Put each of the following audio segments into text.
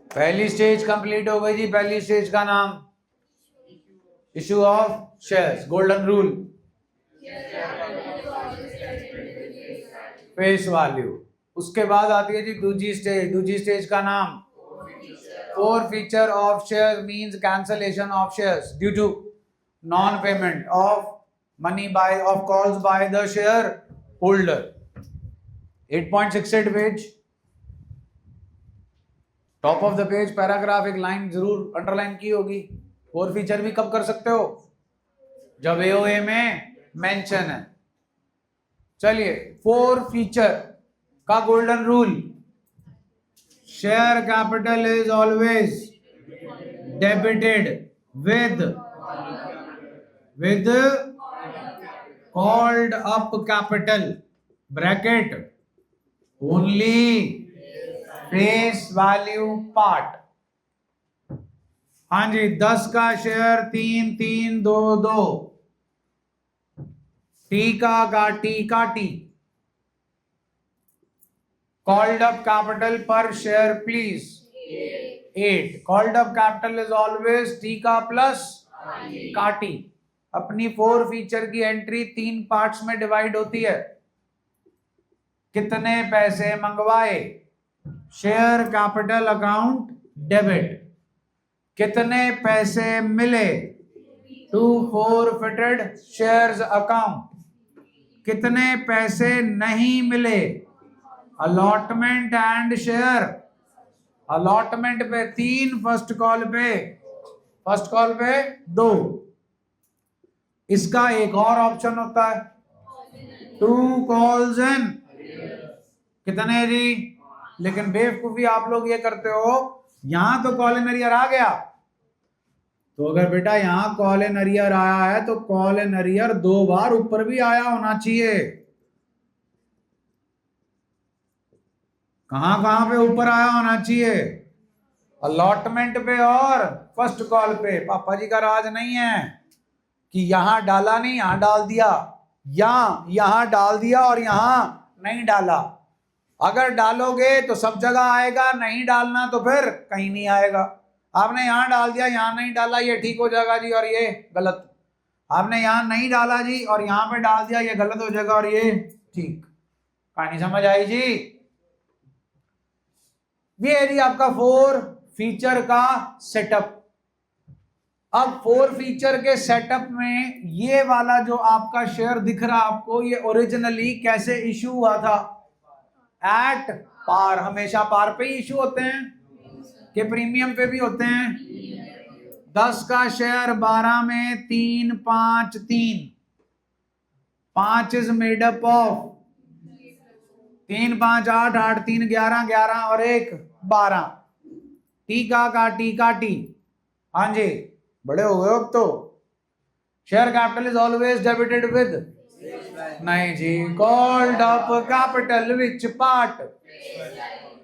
पहली stage complete हो गई जी। पहली स्टेज का नाम issue of shares, golden rule, face value. उसके बाद आती है जी दूसरी स्टेज। दूसरी स्टेज का नाम forfeiture of share means cancellation of shares due to non payment of money by of calls by the share holder. 8.68 page, top of the page paragraph एक line जरूर अंडरलाइन की होगी। Four feature भी कब कर सकते हो? जब एओए में मेंशन है। चलिए, फोर फीचर का golden rule. Share capital is always debited with called up capital bracket only face value part. हाँ जी, 10 का शेयर 3 3 2 2, टी का टी कॉल्ड अप कैपिटल पर share please 8। Called up capital is always T का plus का T. अपनी four feature की entry 3 parts में divide होती है। कितने पैसे मंगवाए? Share capital account debit. कितने पैसे मिले? To forfeited shares account. कितने पैसे नहीं मिले? Allotment and share. अलॉटमेंट पे 3, फर्स्ट कॉल पे 2। इसका एक और ऑप्शन होता है, 2 कॉल्स इन। कितने जी? लेकिन बेवकूफी आप लोग ये करते हो, यहां तो कॉल इन अरियर आ गया, तो अगर बेटा यहां कॉल इन अरियर आया है तो कॉल इन अरियर 2 बार ऊपर भी आया होना चाहिए। कहां पे ऊपर आया होना चाहिए? अलॉटमेंट पे और फर्स्ट कॉल पे। पापा जी का राज नहीं है कि यहां डाला नहीं यहां डाल दिया, या यहां डाल दिया और यहां नहीं डाला। अगर डालोगे तो सब जगह आएगा, नहीं डालना तो फिर कहीं नहीं आएगा। आपने यहां डाल दिया यहां नहीं डाला, ये ठीक हो जाएगा जी और ये गलत। आपने यहां नहीं डाला जी और यहां पे डाल दिया, ये गलत हो जाएगा और ये ठीक। कहानी समझ आई जी? ये है जी आपका फोर फीचर का सेटअप। अब फोर फीचर के सेटअप में ये वाला जो आपका शेयर दिख रहा आपको, ये ओरिजिनली कैसे इशू हुआ था? At par. हमेशा पार पे ही इशू होते हैं कि प्रीमियम पे भी होते हैं? 10 का शेयर 12 में 3 5 3। 5 इज मेड अप ऑफ 3 5 8 8 3 11 11 और 1 12। टी का टी। हाँ जी, बड़े हो गए अब तो। Share capital is always debited with, नहीं जी, called up capital which part.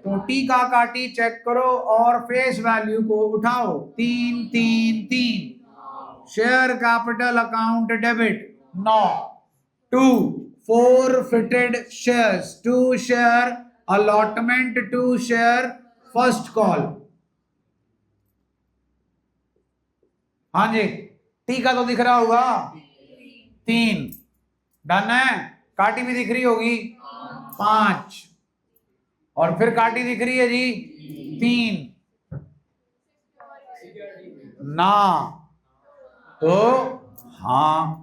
तो टी का टी चेक करो और फेस वैल्यू को उठाओ। 3 3 3। Share capital account debit 9। 2 forfeited shares, 2 share allotment, 2 share first call. हाँ जी, टी का तो दिख रहा होगा 3। डन है। काटी भी दिख रही होगी 5 और फिर काटी दिख रही है जी 3 ना। तो हाँ,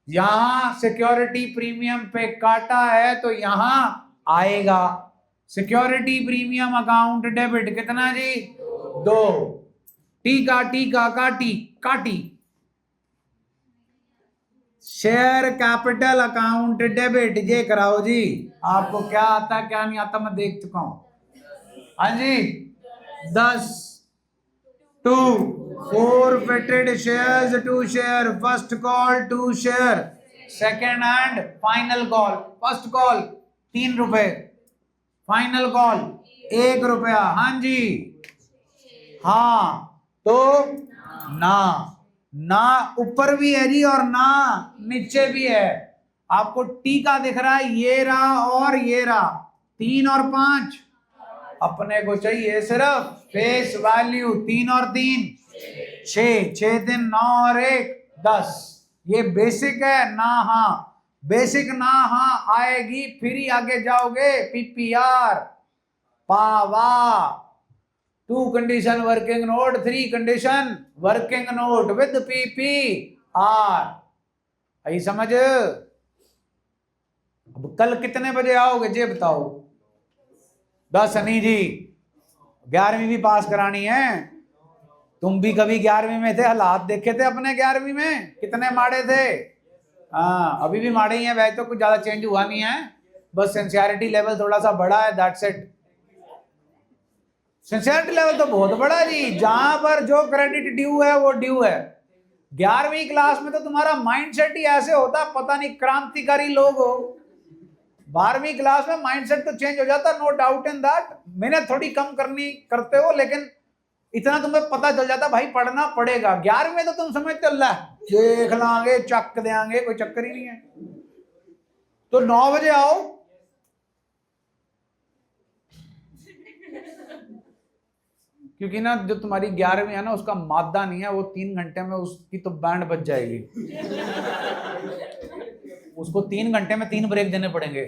यहां सिक्योरिटी प्रीमियम पे काटा है तो यहां आएगा। सिक्योरिटी प्रीमियम अकाउंट डेबिट कितना जी? 2। टी का काटी। शेयर कैपिटल अकाउंट डेबिट ये कराओ जी। आपको क्या आता है क्या नहीं आता मैं देख चुका हूं। हाँ जी, 10। 2 forfeited shares, 2 share first call, 2 share second and final call. First call 3 रुपए, फाइनल कॉल 1 रुपया। हाँ जी, हाँ तो ना ऊपर भी है जी और ना नीचे भी है। आपको टी का दिख रहा है, ये रहा और ये रहा, 3 और 5 अपने को चाहिए सिर्फ फेस वैल्यू 3 और 3 6, 6 दिन 9 और 1 10। ये बेसिक है ना, हाँ बेसिक ना हाँ आएगी फिर ही आगे जाओगे। पीपीआर पावा 2 condition working note, 3 condition working note with PPR. आई समझ? अब कल कितने बजे आओगे ये बताओ? 10 सनी जी 11वीं भी पास करानी है। तुम भी कभी 11वीं में थे, हालात देखे थे अपने 11वीं में कितने माड़े थे। हाँ अभी भी माड़े ही हैं, वैसे तो कुछ ज्यादा चेंज हुआ नहीं है, बस सिंसियरिटी लेवल थोड़ा सा बड़ा है, दैट्स इट। सिंसियरिटी लेवल तो बहुत बड़ा है जी, जहां पर जो क्रेडिट ड्यू है वो ड्यू है। 11वीं क्लास में तो तुम्हारा माइंडसेट ही ऐसे होता, पता नहीं क्रांतिकारी लोग हो। 12वीं क्लास में माइंडसेट तो चेंज हो जाता, नो डाउट इन दैट। मैंने थोड़ी कम करनी करते हो, लेकिन इतना तुम्हें पता चल जाता भाई पढ़ना पड़ेगा। 11वीं में तो तुम समझते हो ला देख लांगे चक देंगे, कोई चक्कर ही नहीं है। तो 9 बजे आओ। क्योंकि ना जो तुम्हारी 11वीं है ना उसका मादा नहीं है, वो 3 घंटे में उसकी तो बैंड बज जाएगी। उसको 3 घंटे में 3 ब्रेक देने पड़ेंगे।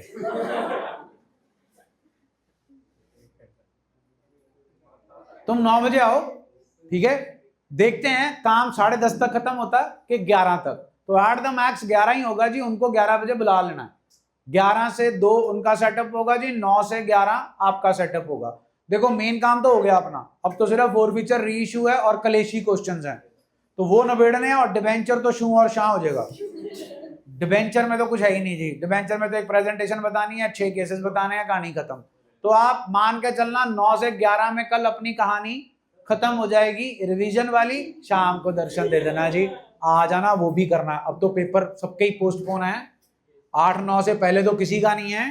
तुम 9 बजे आओ, ठीक है? देखते हैं काम 10:30 तक खत्म होता है कि 11 तक, तो एट द मैक्स 11 ही होगा जी। उनको 11 बजे बुला लेना है। 11 से 2 उनका सेटअप होगा जी, 9 से 11 आपका सेटअप होगा। देखो मेन काम तो हो गया अपना, अब तो सिर्फ फोर फीचर री इशू है और कलेशी क्वेश्चंस हैं, तो वो नबेड़ने हैं। और डिबेंचर तो शू और शाह हो जाएगा। डिबेंचर में तो कुछ है ही नहीं जी। डिबेंचर में तो एक प्रेजेंटेशन बतानी है, 6 केसेस बताने हैं, कहानी खत्म। तो आप मान के चलना 9 से 11 में कल अपनी कहानी खत्म हो जाएगी रिवीजन वाली। शाम को दर्शन दे देना जी, आ जाना, वो भी करना है। अब तो पेपर सबके ही पोस्टपोन है, 8-9 से पहले तो किसी का नहीं है।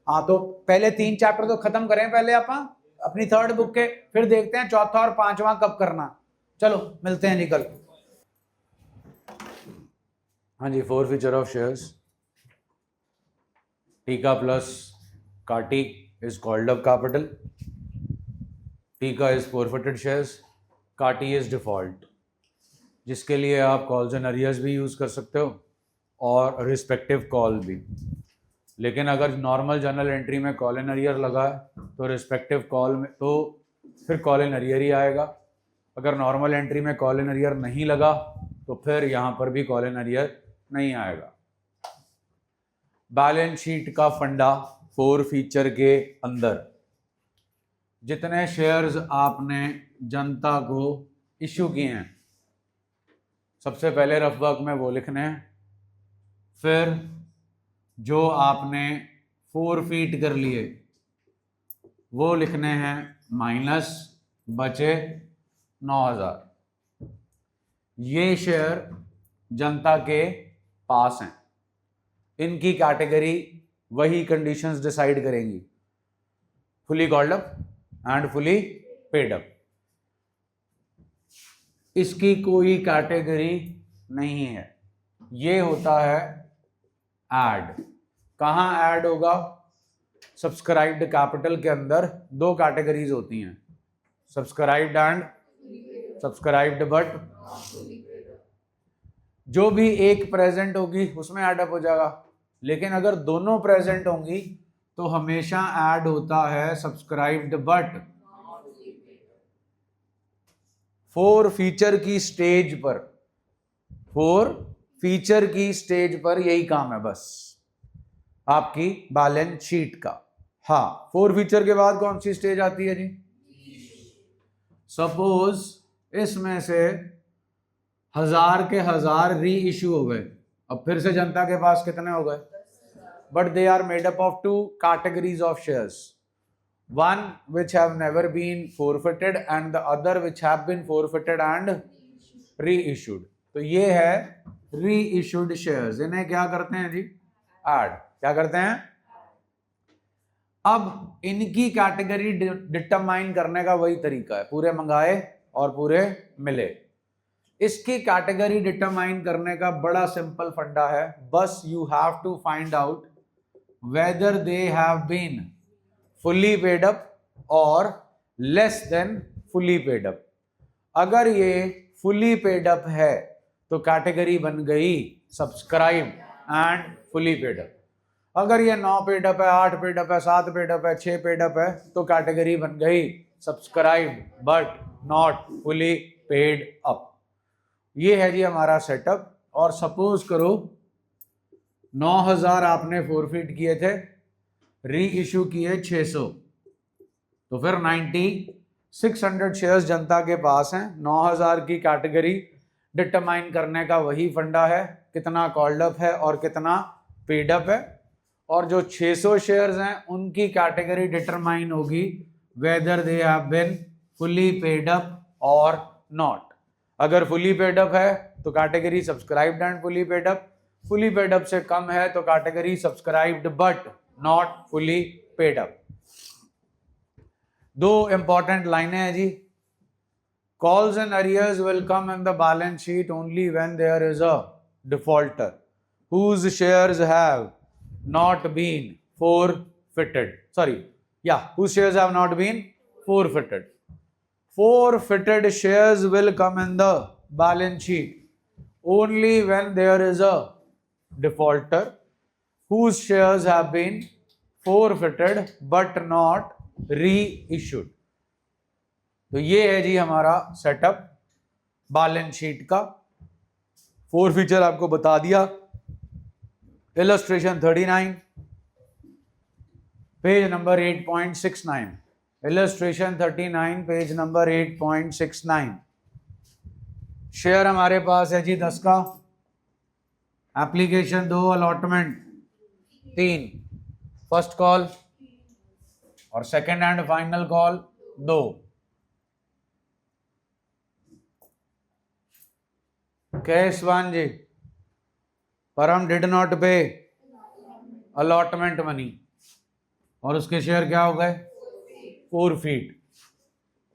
हाँ तो पहले 3 चैप्टर तो खत्म करें पहले अपन अपनी 3rd बुक के, फिर देखते हैं 4था और 5वां कब करना। चलो मिलते हैं जी कल। हाँ जी, 4 फीचर ऑफ शेयर्स। टीका प्लस काटी इज कॉल्ड अप कैपिटल। टीका इज फोरफिटेड शेयर्स, काटी इज डिफॉल्ट, जिसके लिए आप कॉल्स एंड अरियर्स भी यूज़ कर सकते हो और रिस्पेक्टिव कॉल भी। लेकिन अगर नॉर्मल जर्नल एंट्री में कॉल एंड अरियर लगा है तो रिस्पेक्टिव कॉल में तो फिर कॉल एंड अरियर ही आएगा। अगर नॉर्मल एंट्री में कॉल एंड अरियर नहीं लगा तो फिर यहाँ पर भी कॉल एंड अरियर नहीं आएगा। बैलेंस शीट का फंडा 4 फीचर के अंदर जितने शेयर्स आपने जनता को इश्यू किए हैं, सबसे पहले रफ वर्क में वो लिखने हैं, फिर जो आपने 4 फीट कर लिए वो लिखने हैं माइनस बचे 9,000। ये शेयर जनता के पास हैं, इनकी कैटेगरी वही कंडीशंस डिसाइड करेंगी, fully called up and fully paid up. इसकी कोई कैटेगरी नहीं है। ये होता है ऐड। कहाँ ऐड होगा? सब्सक्राइब्ड कैपिटल के अंदर 2 कैटेगरीज होती हैं, सब्सक्राइब्ड एंड सब्सक्राइब्ड बट। जो भी एक प्रेजेंट होगी उसमें ऐड अप हो जाएगा, लेकिन अगर दोनों प्रेजेंट होंगी तो हमेशा ऐड होता है सब्सक्राइब्ड बट। 4 फीचर की स्टेज पर, 4 फीचर की स्टेज पर यही काम है बस आपकी बैलेंस शीट का। हाँ, 4 फीचर के बाद कौन सी स्टेज आती है जी? सपोज इसमें से 1000 के 1000 री इश्यू हो गए, अब फिर से जनता के पास कितने हो गए? But they are made up of 2 categories of shares, one which have never been forfeited and the other which have been forfeited and reissued। तो ये है reissued shares। इन्हें क्या करते हैं जी? ऐड। क्या करते हैं? अब इनकी कैटेगरी डिटरमाइन करने का वही तरीका है, पूरे मंगाए और पूरे मिले। इसकी कैटेगरी डिटरमाइन करने का बड़ा सिंपल फंडा है, बस you have to find out whether they have been fully paid up और less than fully paid up. अगर ये फुली पेड अप है तो कैटेगरी बन गई subscribe and fully paid up. अगर ये 9 पेड अप है, 8 पेड अप है, 7 पेड अप है, 6 पेड अप है तो कैटेगरी बन गई subscribe but not fully paid up. ये है जी हमारा सेटअप। और सपोज करो 9000 आपने फोरफिट किए थे, री इशू किए 600, तो फिर 9600 शेयर्स जनता के पास हैं। 9000 की कैटेगरी डिटरमाइन करने का वही फंडा है, कितना कॉल्ड अप है और कितना पेड अप है। और जो 600 शेयर्स हैं उनकी कैटेगरी डिटरमाइन होगी whether they have been fully paid up और नॉट। अगर फुली पेड अप है तो category subscribed and fully paid up, fully paid up से कम है तो category subscribed but not fully paid up. दो इंपॉर्टेंट लाइनें हैं जी। Calls and arrears will come in the balance sheet only when there is a defaulter whose shares have not been forfeited. Whose shares have not been forfeited. Forfeited shares will come in the balance sheet only when there is a defaulter whose shares have been forfeited but not reissued. तो ये है जी हमारा setup balance sheet का। Forfeiture आपको बता दिया। Illustration 39 page number 8.69। Illustration 39 page number 8.69। Share हमारे पास है जी 10 का, एप्लीकेशन 2, अलॉटमेंट 3, फर्स्ट कॉल और सेकंड एंड फाइनल कॉल 2। केसवान जी, परम डिड नॉट पे अलॉटमेंट मनी और उसके शेयर क्या हो गए? फोरफीट।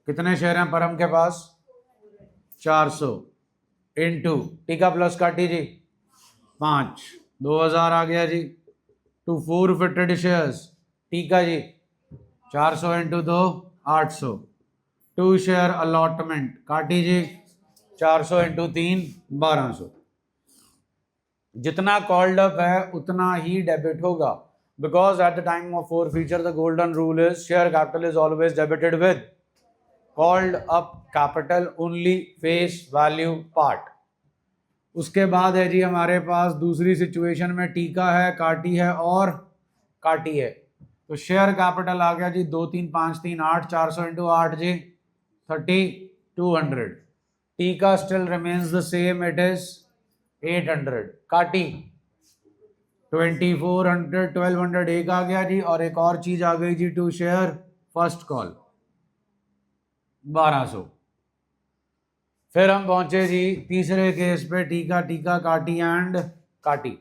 कितने शेयर हैं परम के पास? 400 इंटू टीका प्लस काटी जी 5, 2000 आ गया जी। टू फोरफिटेड शेयर्स टीका जी 400 इंटू 2 800। टू शेयर अलॉटमेंट काटी जी 400 इंटू 3 1200। जितना कॉल्ड अप है उतना ही डेबिट होगा, because at the time of forfeiture the golden rule is share capital is always debited with called up capital only face value part. उसके बाद है जी हमारे पास दूसरी सिचुएशन में टीका है, काटी है और काटी है। तो शेयर कैपिटल आ गया जी 2 3 5 3 8, 400 इंटू 8 जी 3200। टीका still remains the same, it is 800। काटी 2400 1200 एक आ गया जी और एक और चीज आ गई जी टू शेयर फर्स्ट कॉल 1200। फिर हम पहुंचे जी तीसरे केस पे, टीका टीका काटी एंड काटी।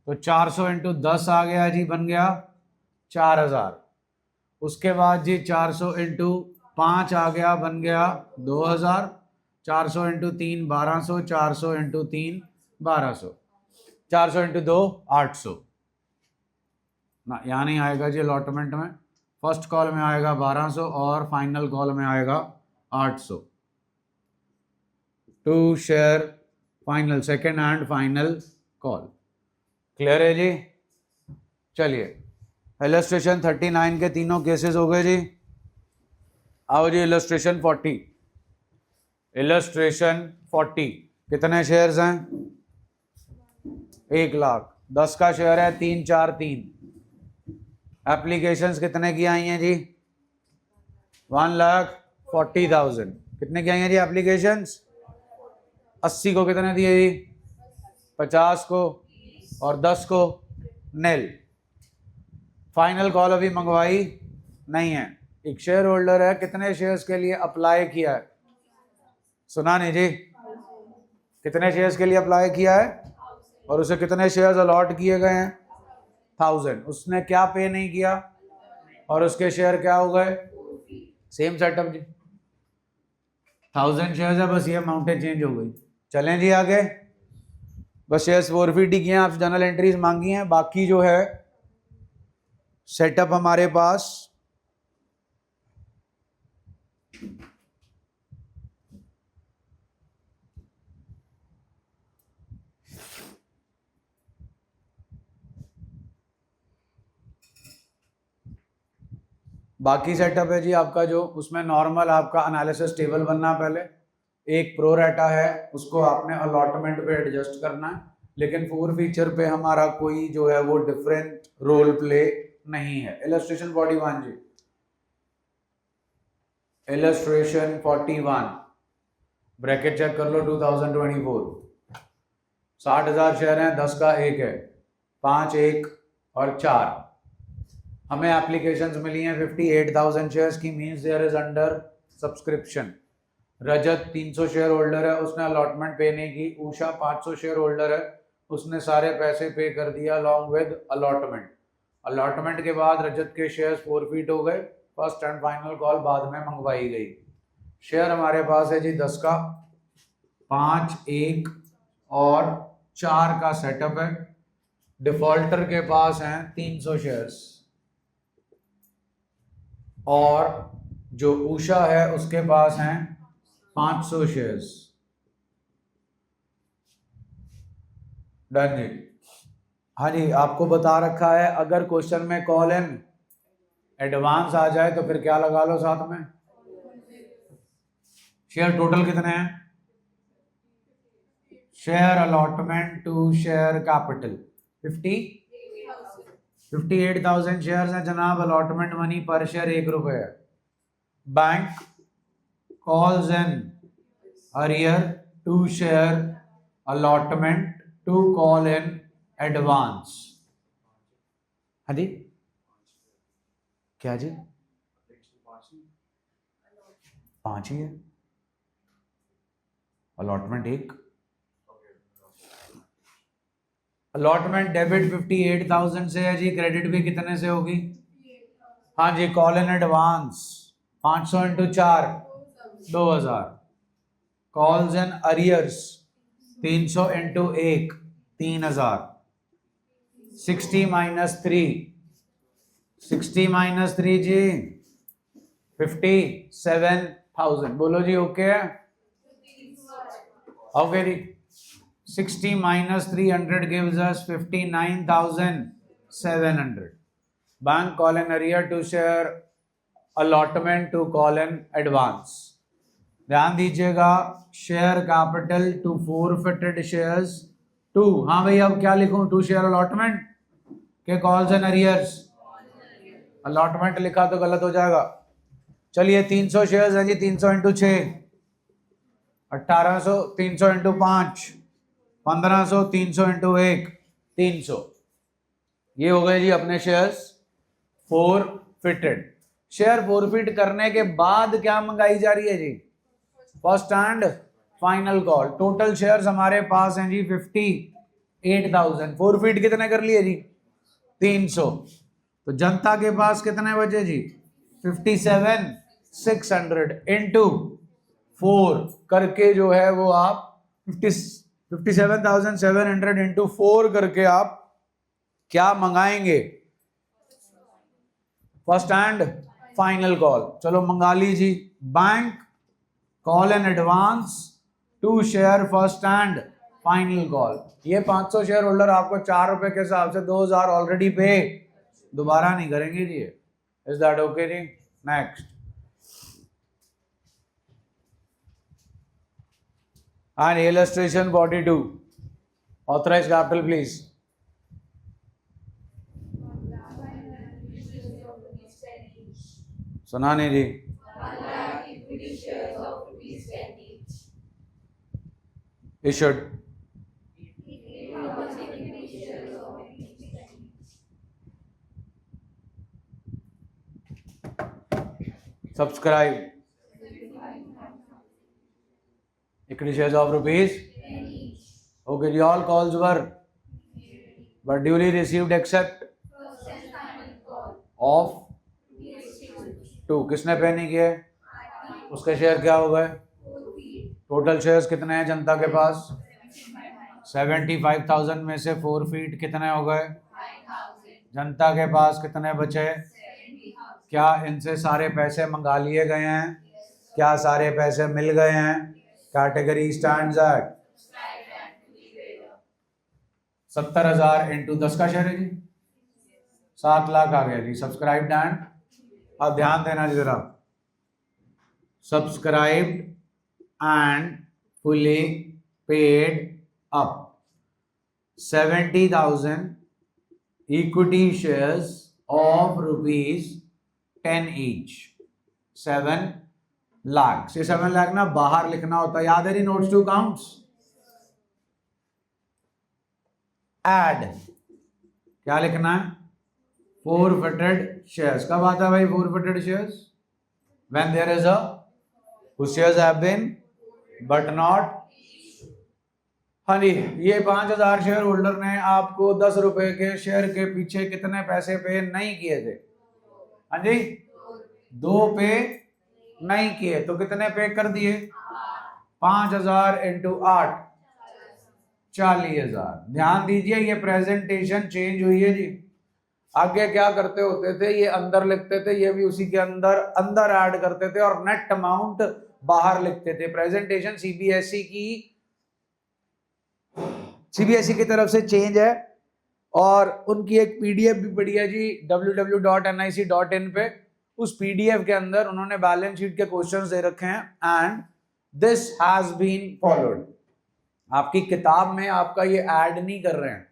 तो 400 इंटू 10 आ गया जी, बन गया 4000। उसके बाद जी 400 इंटू 5 आ गया, बन गया 2000। 400 इंटू 3 1200, 400 इंटू 3 1200, 400 इंटू 2 800 ना। यहाँ नहीं आएगा जी अलॉटमेंट में, फर्स्ट कॉल में आएगा 1200 और फाइनल कॉल में आएगा 800। To share final second and final call. Clear है जी? चलिए इलस्ट्रेशन 39 के तीनों केसेस हो गए जी। आओ जी इलस्ट्रेशन 40। इलस्ट्रेशन 40 कितने शेयर्स हैं? 1 लाख। 10 का शेयर है 343। एप्लीकेशंस कितने की आई हैं जी? 1,40,000। कितने की आई हैं जी एप्लीकेशंस? 80 को कितने दिए जी? 50 को और 10 को नेल। फाइनल कॉल अभी मंगवाई नहीं है। एक शेयर होल्डर है, कितने शेयर्स के लिए अप्लाई किया है? सुना नहीं जी? कितने शेयर्स के लिए अप्लाई किया है और उसे कितने शेयर्स अलॉट किए गए हैं? 1000। उसने क्या पे नहीं किया और उसके शेयर क्या हो गए? सेम सेटअप जी, 1000 शेयर्स है, बस ये अमाउंटें चेंज हो गई। चलें जी आगे। बस शेयर्स फॉरफिट ही किए हैं, आप जर्नल एंट्रीज मांगी हैं। बाकी जो है सेटअप हमारे पास बाकी सेटअप है जी आपका जो, उसमें नॉर्मल आपका एनालिसिस टेबल बनना, पहले एक प्रो रेटा है उसको आपने अलॉटमेंट पे एडजस्ट करना है, लेकिन फोर फीचर पे हमारा कोई जो है वो डिफरेंट रोल प्ले नहीं है। इलस्ट्रेशन 41 जी, इलस्ट्रेशन 41 ब्रैकेट चेक कर लो 2024, 60,000 शेयर हैं, 10 का एक है, 5 1 और 4, हमें एप्लीकेशंस मिली हैं 58,000 शेयर्स की, means there is under subscription. Rajat 300 share holder है, उसने अलॉटमेंट पे नहीं की। उषा 500 शेयर होल्डर है, उसने सारे पैसे पे कर दिया अलॉन्ग विद अलॉटमेंट। अलॉटमेंट के बाद रजत के शेयर्स फोरफीट हो गए, फर्स्ट एंड फाइनल कॉल बाद में मंगवाई गई। शेयर हमारे पास है जी 10 का, 5 1 और 4 का सेटअप है। डिफॉल्टर के पास हैं 300 शेयर्स और जो उषा है उसके पास हैं 500 शेयर्स। डन जी। हाँ जी, आपको बता रखा है अगर क्वेश्चन में कॉल इन एडवांस आ जाए तो फिर क्या लगा लो साथ में। शेयर टोटल कितने हैं? Share allotment to share capital 58,000 shares हैं जनाब। अलॉटमेंट मनी पर शेयर 1 रुपए है। Bank calls in arrear to share allotment to call in advance। हाँ जी, क्या जी? 5 ही है, अलॉटमेंट 1। अलॉटमेंट डेबिट 58,000 से है जी, क्रेडिट भी कितने से होगी? हाँ जी, call in advance 500 into 4 2000। Calls and arrears 300 into 1 3000। 60 minus 3 जी 57,000। बोलो जी ओके है? ओके जी। 60 minus 300 gives us 59,700। Bank call in arrear to share allotment to call in advance। ध्यान दीजिएगा, share capital to forfeited shares to, हाँ भाई अब क्या लिखूं? टू शेयर अलॉटमेंट के कॉल्स एंड अरियर्स। अलॉटमेंट लिखा तो गलत हो जाएगा। चलिए 300 शेयर्स हैं जी, 300 इंटू 6 1800, 300 इंटू 5 1500, 300 इंटू 1 300। ये हो गए जी अपने शेयर्स फोरफिटेड। शेयर फोरफिट करने के बाद क्या मंगाई जा रही है जी? First and final call. Total shares हमारे पास हैं जी 58,000। फोरफिट कितने कर लिए जी? 300। तो जनता के पास कितने बचे जी? 57,600 इंटू 4 करके जो है वो आप 57,700 इंटू 4 करके आप क्या मंगाएंगे? First and final call. चलो मंगा लीजिए। Bank call in advance to share first and final call. ये 500 शेयर होल्डर आपको 4 रुपए के हिसाब से 2000 ऑलरेडी पे, दोबारा नहीं करेंगे जी। इज दैट ओके जी? Next and illustration 42, authorized capital please। सुना नहीं जी? issued subscribe equity shares of rupees। okay ji, all calls were but duly received except of 2। किसने पे नहीं किए? उसके शेयर क्या हो गए? टोटल शेयर्स कितने हैं जनता के पास? 75,000 में से फोरफीट कितने हो गए? जनता के पास कितने बचे? क्या इनसे सारे पैसे मंगा लिए गए हैं? क्या सारे पैसे मिल गए हैं? कैटेगरी स्टैंड्स एट 70,000 इंटू 10 का शेयर है जी, 7 लाख आ गया जी। सब्सक्राइब्ड एंड, अब ध्यान देना जी जरा, subscribed and fully paid up 70,000 equity shares of ₹10 each, 7 lakh से 7 लाख ना बाहर लिखना होता है, याद है नहीं? नोट्स टू काउंट्स, एड क्या लिखना है? forfeited shares। कब आता है भाई forfeited shares? when there is a whose shares have been but not, हाँ जी, ये 5,000 शेयर होल्डर ने आपको 10 रुपए के शेयर के पीछे कितने पैसे पे नहीं किए थे? हाँ जी, 2 पे नहीं किए, तो कितने पे कर दिए? 5,000 इंटू 8, 40,000। ध्यान दीजिए, ये प्रेजेंटेशन चेंज हुई है जी। आगे क्या करते होते थे, ये अंदर लिखते थे, ये भी उसी के अंदर अंदर ऐड करते थे और नेट अमाउंट बाहर लिखते थे। प्रेजेंटेशन सीबीएसई की तरफ से चेंज है और उनकी एक पीडीएफ भी पड़ी है जी www.nic.in पे। उस पीडीएफ के अंदर उन्होंने बैलेंस शीट के क्वेश्चंस दे रखे हैं and this has been followed. आपकी किताब में आपका ये ऐड नहीं कर रहे हैं,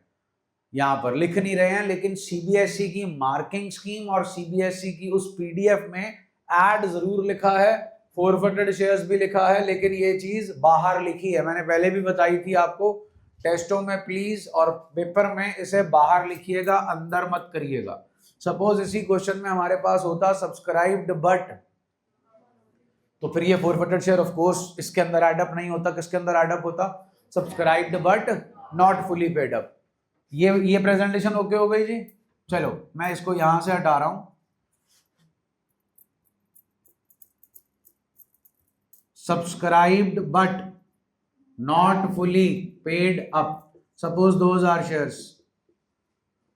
यहां पर लिख नहीं रहे हैं, लेकिन सीबीएसई की मार्किंग स्कीम और सीबीएसई की उस पीडीएफ में ऐड जरूर लिखा है, फॉरफिटेड शेयर्स भी लिखा है, लेकिन ये चीज बाहर लिखी है। मैंने पहले भी बताई थी आपको, टेस्टों में प्लीज और पेपर में इसे बाहर लिखिएगा, अंदर मत करिएगा। सपोज इसी क्वेश्चन में हमारे पास होता सब्सक्राइब्ड बट, तो फिर ये फॉरफिटेड शेयर ऑफ कोर्स इसके अंदर एडअप नहीं होता। किसके अंदर एडअप होता? Subscribed but not fully paid up. ये प्रेजेंटेशन ओके हो गई जी। चलो मैं इसको यहां से हटा रहा हूं। Subscribed but not fully paid up, suppose 2,000 shares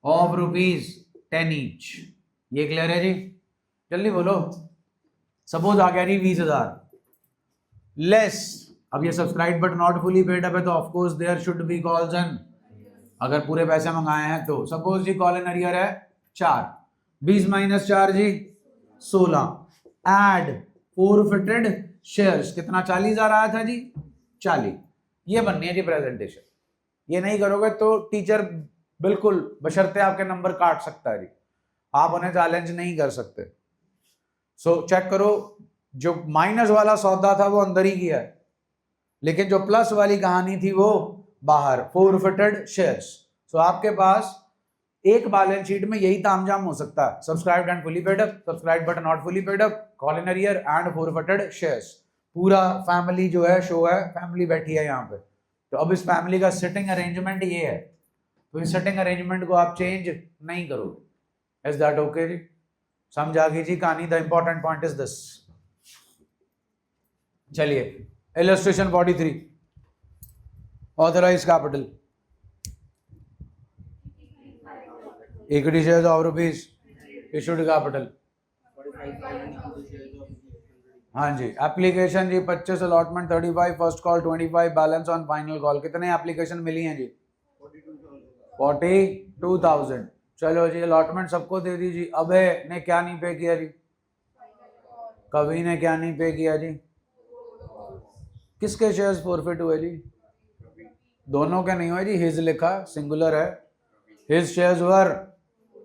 of ₹10 each. ये क्लियर है जी? जल्दी बोलो। सपोज आ गया जी 20,000 लेस, अब ये subscribe but not fully paid up है तो of course there should be calls in, अगर पूरे पैसे मंगाए हैं तो। सपोज जी कॉल इन अरियर है 4, 20 माइनस 4 जी 16, एड फॉरफिटेड शेयर्स कितना? 40,000 आया था जी, 40। ये बननी है जी प्रेजेंटेशन। ये नहीं करोगे तो टीचर बिल्कुल बशर्ते आपके नंबर काट सकता है जी, आप उन्हें चैलेंज नहीं कर सकते। सो चेक करो, जो माइनस वाला सौदा था वो अंदर ही किया है, लेकिन जो प्लस वाली कहानी थी वो बाहर, फॉरफिटेड शेयर्स। सो आपके पास एक बैलेंस शीट में यही तामझाम हो सकता है, subscribed and fully paid up, subscribed but not fully paid up, call in arrear and forfeited shares. पूरा फैमिली जो है शो है, फैमिली बैठी है यहाँ पे। तो अब इस फैमिली का सिटिंग अरेंजमेंट ये है, तो इस सिटिंग अरेंजमेंट को आप चेंज नहीं करोगे। इज दैट ओके जी? समझ आ गई जी कहानी? The important point is this. चलिए illustration 43, authorised capital, equity shares of ₹, issued capital. हाँ जी, एप्लीकेशन जी 25, allotment 35, first call 25, balance on final call. कितने एप्लीकेशन मिली हैं जी? 42,000। चलो जी अलॉटमेंट सबको दे दीजिए। अबे ने क्या नहीं पे किया जी? कभी ने क्या नहीं पे किया जी? किसके शेयर्स फॉरफिट हुए जी? दोनों के नहीं हुए जी, हिज लिखा सिंगुलर है, his shares were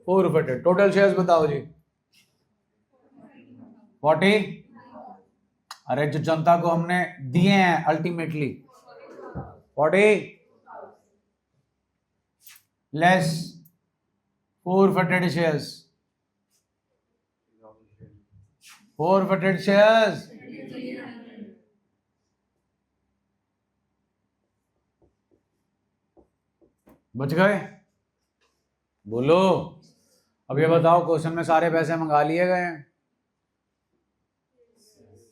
forfeited. Total shares बताओ जी। 40। अरे जो जनता को हमने दिए हैं ultimately 40 less forfeited shares, forfeited shares बच गए? बोलो। अब ये बताओ, क्वेश्चन में सारे पैसे मंगा लिए गए हैं?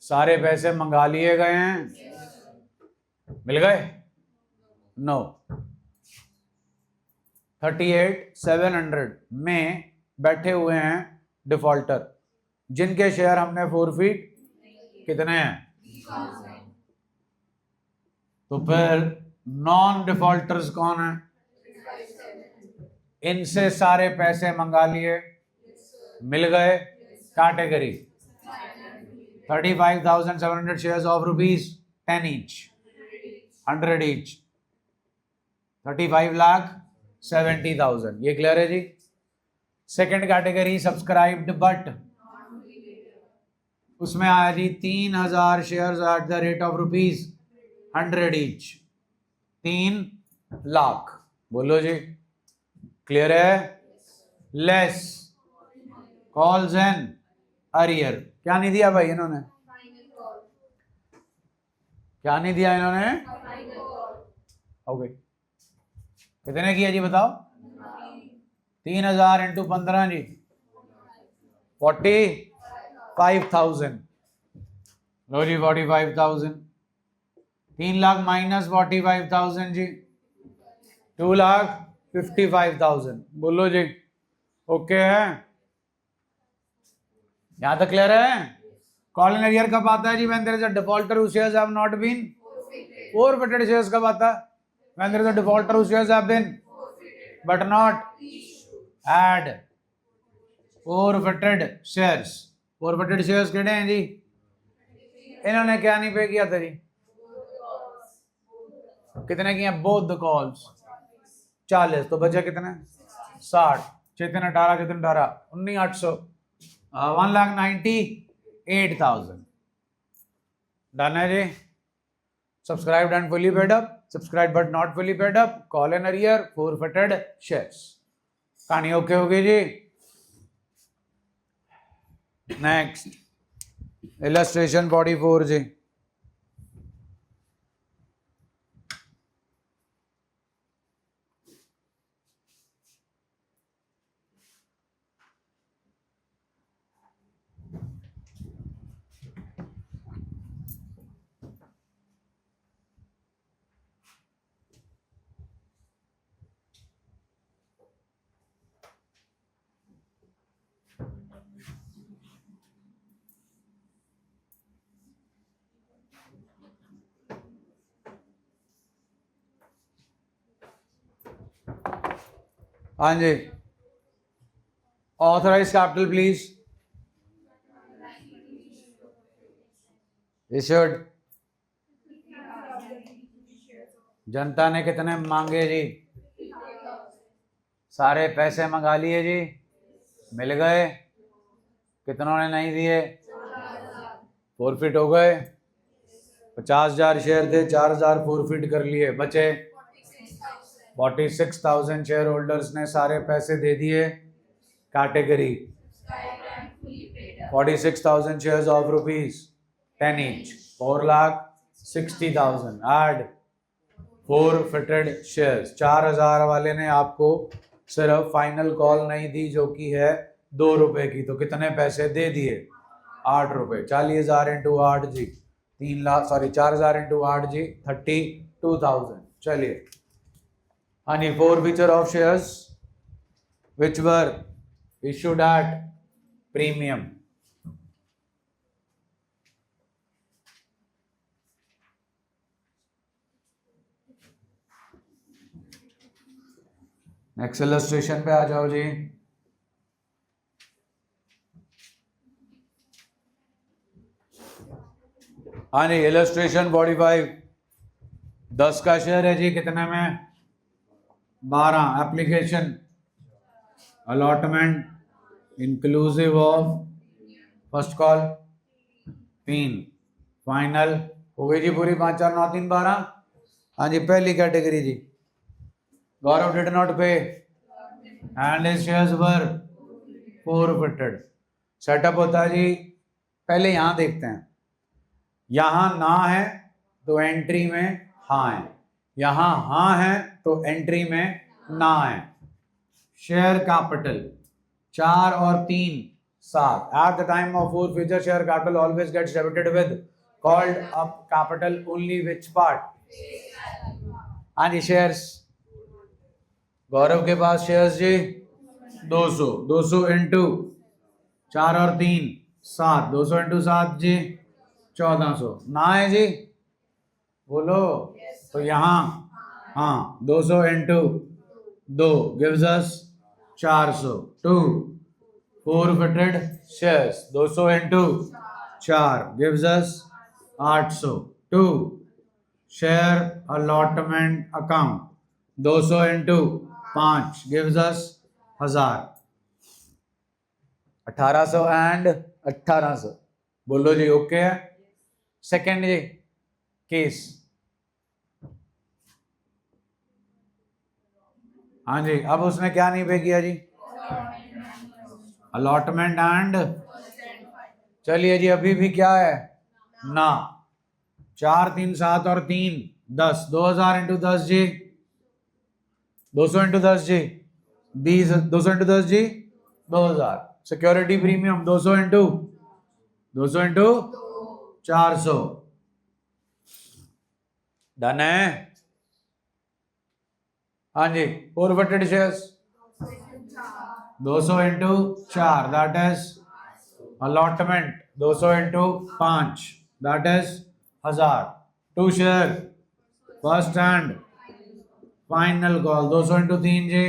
सारे पैसे मंगा लिए गए हैं? मिल गए? नो। 38,700 में बैठे हुए हैं डिफॉल्टर, जिनके शेयर हमने फॉरफिट कितने हैं? तो फिर नॉन डिफॉल्टर्स कौन है? इनसे सारे पैसे मंगा लिए, मिल गए। Category 35,700 shares of rupees 10 each, 100 each, 35,70,000। ये क्लियर है जी? सेकंड कैटेगरी सब्सक्राइब्ड बट, उसमें आया जी 3,000 shares at the rate of rupees 100 each, 3 lakh. बोलो जी, क्लियर है? Less calls and arrear. क्या नहीं दिया भाई इन्होंने? क्या नहीं दिया इन्होंने? ओके, कितने किया जी बताओ? 3,000 इंटू 15 जी 45,000। लो जी 45,000, 3 लाख माइनस 45,000 जी 2,55,000। बोलो जी, ओके है? यहां तक क्लियर है? कॉल इन अरियर कब आता है जी? When there is a defaulter whose shares have not been forfeited। Shares कब आता है? When there is a defaulter whose shares have been but not add forfeited shares। forfeited shares कितने हैं जी? इन्होंने क्या नहीं पे किया था जी? कितने किए? बोथ द कॉल्स 40, तो बचे कितने? 60। चेतन 18, चेतन 18, 19,800, 1,98,000। डन है जी? Subscribed and fully paid up, subscribe but not fully paid up, call in arrear, forfeited shares. कहानी ओके होगी जी? नेक्स्ट इलस्ट्रेशन 44 जी। हाँ जी, ऑथराइज कैपिटल प्लीज। इशूड। जनता ने कितने मांगे जी? सारे पैसे मंगा लिए जी, मिल गए। कितनों ने नहीं दिए? फॉरफिट हो गए। 50,000 शेयर थे, 4,000 फॉरफिट कर लिए, बचे 46,000 शेयर होल्डर्स ने सारे पैसे दे दिए। Category 46,000 shares of rupees 10 each, 4,60,000। Add forfeited shares. 4,000 वाले ने आपको सिर्फ फाइनल कॉल नहीं दी जो कि है 2 रुपए की, तो कितने पैसे दे दिए? 8 रुपए। 40,000 इंटू 8 जी 3 लाख, सॉरी 4,000 इंटू 8 जी 32,000। चलिए, हाँ जी, forfeiture of shares which were issued at premium। Next illustration पे आ जाओ जी। हाँ जी, इलस्ट्रेशन 45। 10 का शेयर है जी, कितने में? 12। Application allotment inclusive of first call 3, final हो गई जी पूरी। 5, 4, 9, 3, 12। हाँ जी, पहली कैटेगरी जी, Gaurav did not pay and his shares were forfeited. Setup होता है जी, पहले यहां देखते हैं। यहां ना है तो एंट्री में हाँ है, यहां हाँ है तो एंट्री में ना है। शेयर कैपिटल 4 और 3 7। At the time of forfeiture share capital always gets debited with called up capital only which part? हाँ जी, शेयर्स। गौरव के पास शेयर्स जी 200। 200 इंटू 4 और 3 7, 200 इंटू 7 जी 1400 ना है जी, बोलो। तो यहाँ हाँ 200 into 2 gives us 400 to forfeited shares। 200 into 4 gives us 800 to share allotment account. 200 into 5 gives us 1000। 1800 and 1800 बोलो जी, ओके है। सेकेंड जी केस, हाँ जी, अब उसने क्या नहीं पे किया जी, अलॉटमेंट एंड, चलिए जी अभी भी क्या है ना, 4 3 7 और 3 10, 2000 इंटू 10 जी, 200 इंटू 10 जी 20, 200 इंटू 10 जी 2000। सिक्योरिटी प्रीमियम 200 इंटू 400, डन है। हाँ जी, forfeited shares 200 into 4 that is allotment, 200 into 5 that is 1000 to share first and final call. 200 into 3 जी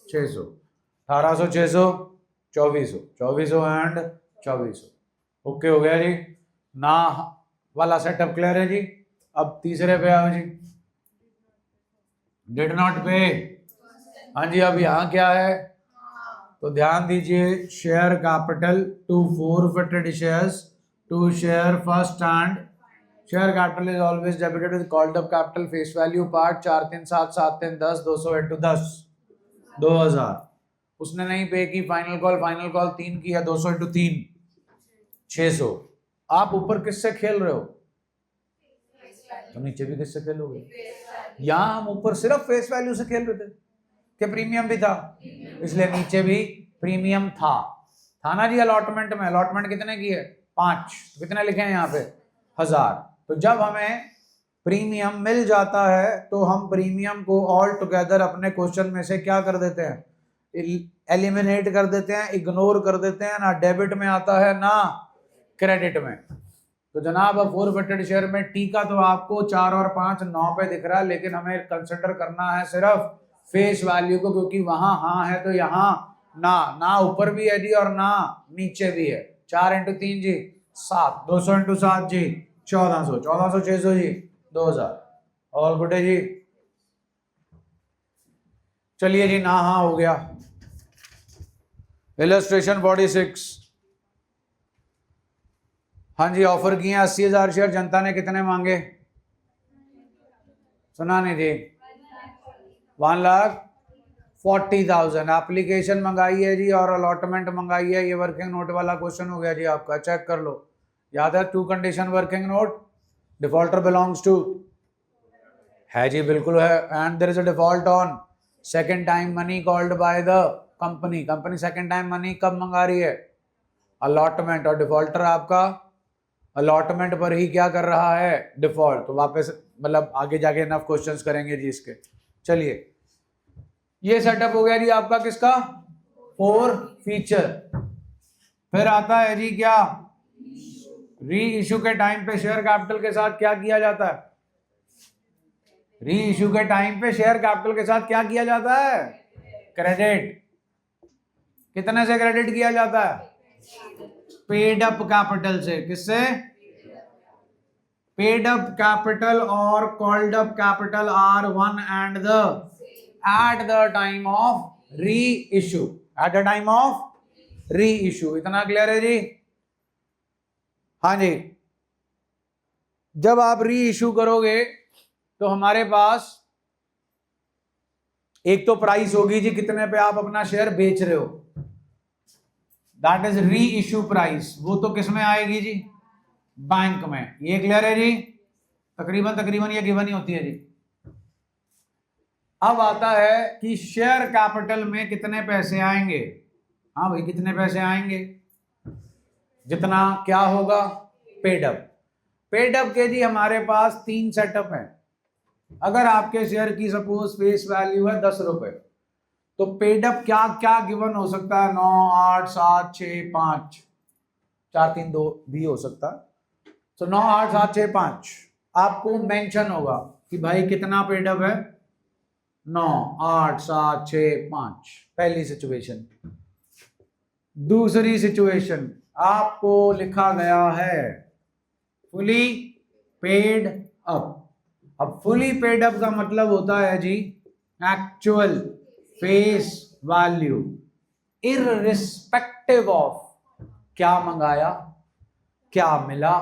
600, 1800 600 2400, 2400 एंड 2400, ओके हो गया जी ना वाला सेटअप क्लियर है जी। अब तीसरे पे आओ जी, डिड नॉट पे। हाँ जी, अब यहाँ क्या है तो ध्यान दीजिए, share capital to forfeited shares to share first and, share capital is always debited with called up capital face value part 4 3 7 7 3 10, 200 into 10 2000। उसने नहीं पे की, फाइनल कॉल 3 की है, 200 इंटू 3 600। आप ऊपर किससे खेल रहे हो तो नीचे भी किससे खेलोगे, यहां हम ऊपर सिर्फ फेस वैल्यू से खेल रहे थे कि प्रीमियम भी था, इसलिए नीचे भी प्रीमियम था ना जी। अलॉटमेंट में अलॉटमेंट कितने की है 5, तो कितने लिखे हैं यहाँ पे 1000। तो जब हमें प्रीमियम मिल जाता है तो हम प्रीमियम को ऑल टुगेदर अपने क्वेश्चन में से क्या कर देते हैं, एलिमिनेट कर देते हैं, इग्नोर कर देते हैं, ना डेबिट में आता है ना क्रेडिट में। तो जनाब अब फॉरवर्टेड शेयर में टी का तो आपको 4 और 5 9 पे दिख रहा है, लेकिन हमें कंसिडर करना है सिर्फ फेस वैल्यू को, क्योंकि वहां हाँ है तो यहाँ ना ऊपर भी है जी और ना नीचे भी है। 4 इंटू 3 जी 7, 200 इंटू 7 जी 1400, 1400 600 जी 2000, और गुड है जी। चलिए जी ना हाँ हो गया। इलस्ट्रेशन 46, हाँ जी ऑफर किए 80,000 शेयर, जनता ने कितने मांगे, सुना नहीं जी, 1,40,000। एप्लीकेशन मंगाई है जी और अलॉटमेंट मंगाई है, ये वर्किंग नोट वाला क्वेश्चन हो गया जी आपका, चेक कर लो। याद है 2 condition working note, defaulter belongs to, है जी बिल्कुल है, and there is a default on second time money called by the company. Company second time money कब मंगा रही है, अलॉटमेंट, और डिफॉल्टर आपका अलॉटमेंट पर ही क्या कर रहा है, डिफॉल्ट। तो वापस मतलब आगे जाके इनफ क्वेश्चंस करेंगे जी इसके। चलिए ये सेटअप हो गया जी आपका किसका, फोर फीचर। फिर आता है जी क्या, री इश्यू के टाइम पे शेयर कैपिटल के साथ क्या किया जाता है, री इश्यू के टाइम पे शेयर कैपिटल के साथ क्या किया जाता है, क्रेडिट। कितने से क्रेडिट किया जाता है, पेड अप कैपिटल से, किससे, पेड अप कैपिटल और called up capital R one and the eight the time of री issue, eight the time of री इश्यू। इतना क्लियर है जी। हाँ जी, जब आप री इश्यू करोगे तो हमारे पास एक तो प्राइस होगी जी, कितने पे आप अपना शेयर बेच रहे हो, दैट इज री इश्यू प्राइस, वो तो किस में आएगी जी, बैंक में। ये क्लियर है जी, तकरीबन ये गिवन ही होती है जी। अब आता है कि शेयर कैपिटल में कितने पैसे आएंगे, हाँ भाई कितने पैसे आएंगे, जितना क्या होगा पेड अप। पेड अप के जी हमारे पास 3 सेटअप है। अगर आपके शेयर की सपोज फेस वैल्यू है 10 रुपए, तो पेड अप क्या क्या गिवन हो सकता है, 9 8 7 6 5 4 3 2 भी हो सकता है, तो 9 8 7 6 5 आपको मेंशन होगा कि भाई कितना पेड अप है, 9 8 7 6 5, पहली सिचुएशन। दूसरी सिचुएशन आपको लिखा गया है फुली पेड अप। अब फुली पेड अप का मतलब होता है जी actual face value irrespective of क्या मंगाया, क्या मिला,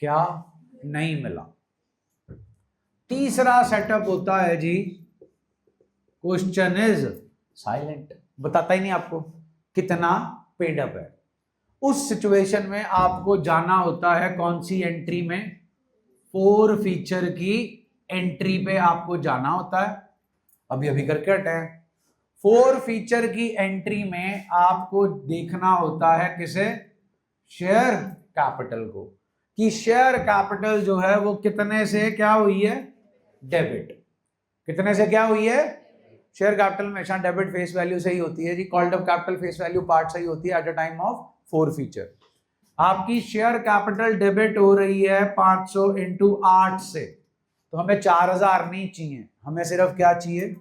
क्या नहीं मिला। तीसरा सेटअप होता है जी क्वेश्चन इज साइलेंट, बताता ही नहीं आपको कितना पेड अप है। उस सिचुएशन में आपको जाना होता है कौन सी एंट्री में, 4 फीचर की एंट्री पे आपको जाना होता है। अभी अभी करके हटे हैं। 4 फीचर की एंट्री में आपको देखना होता है किसे, शेयर कैपिटल को, कि शेयर कैपिटल जो है वो कितने से क्या हुई है, डेबिट। कितने से क्या हुई है, शेयर कैपिटल हमेशा डेबिट फेस वैल्यू से ही होती है जी, called up capital face value part से ही होती है at a time of 4 feature. आपकी शेयर कैपिटल डेबिट हो रही है 500 इंटू 8 से, तो हमें 4000 नहीं चाहिए, हमें सिर्फ क्या चाहिए,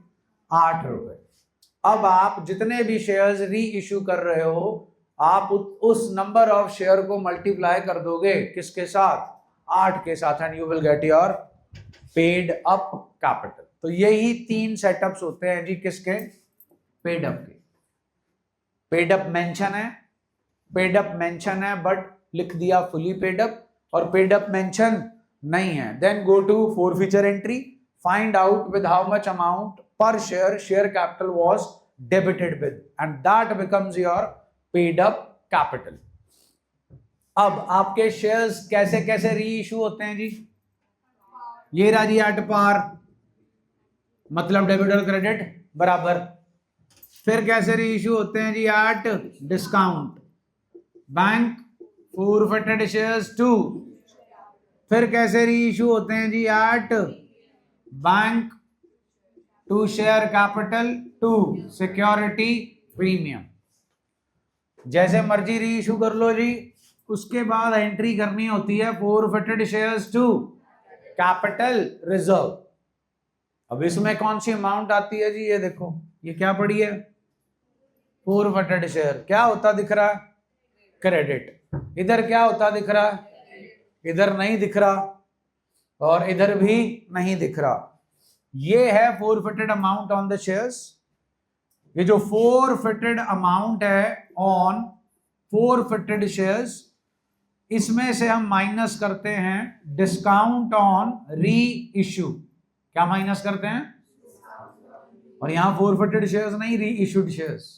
8 रुपए। अब आप जितने भी शेयर्स री इश्यू कर रहे हो, आप उस नंबर ऑफ शेयर को मल्टीप्लाई कर दोगे किसके साथ, 8 के साथ, and you will get your paid up capital. तो यही 3 सेटअप्स होते हैं जी किसके, पेड अप के। पेड अप मेंशन है, पेड अप मेंशन है बट लिख दिया फुली पेड अप, और पेड अप मेंशन नहीं है, then go to 4 forfeiture entry, find out with how much amount per share capital was debited with, and that becomes your paid up capital. अब आपके shares कैसे कैसे re issue होते हैं जी, ये रहा जी एट पार, मतलब डेबिट और क्रेडिट बराबर। फिर कैसे री इशू होते हैं जी, at discount, bank forfeited shares to. फिर कैसे री इशू होते हैं जी, at bank to share capital to security premium. जैसे मर्जी री इशू कर लो जी, उसके बाद एंट्री करनी होती है forfeited shares to capital reserve. अब इसमें कौन सी अमाउंट आती है जी, ये देखो, ये क्या पड़ी है, फॉरफिटेड शेयर, क्या होता दिख रहा है, क्रेडिट। इधर क्या होता दिख रहा है, इधर नहीं दिख रहा, और इधर भी नहीं दिख रहा। ये है forfeited amount on the shares. ये जो फॉरफिटेड अमाउंट है ऑन फॉरफिटेड शेयर्स, इसमें से हम माइनस करते हैं डिस्काउंट ऑन री इश्यू। क्या माइनस करते हैं, और यहां फॉरफिटेड शेयर्स नहीं, री इश्यूड शेयर्स।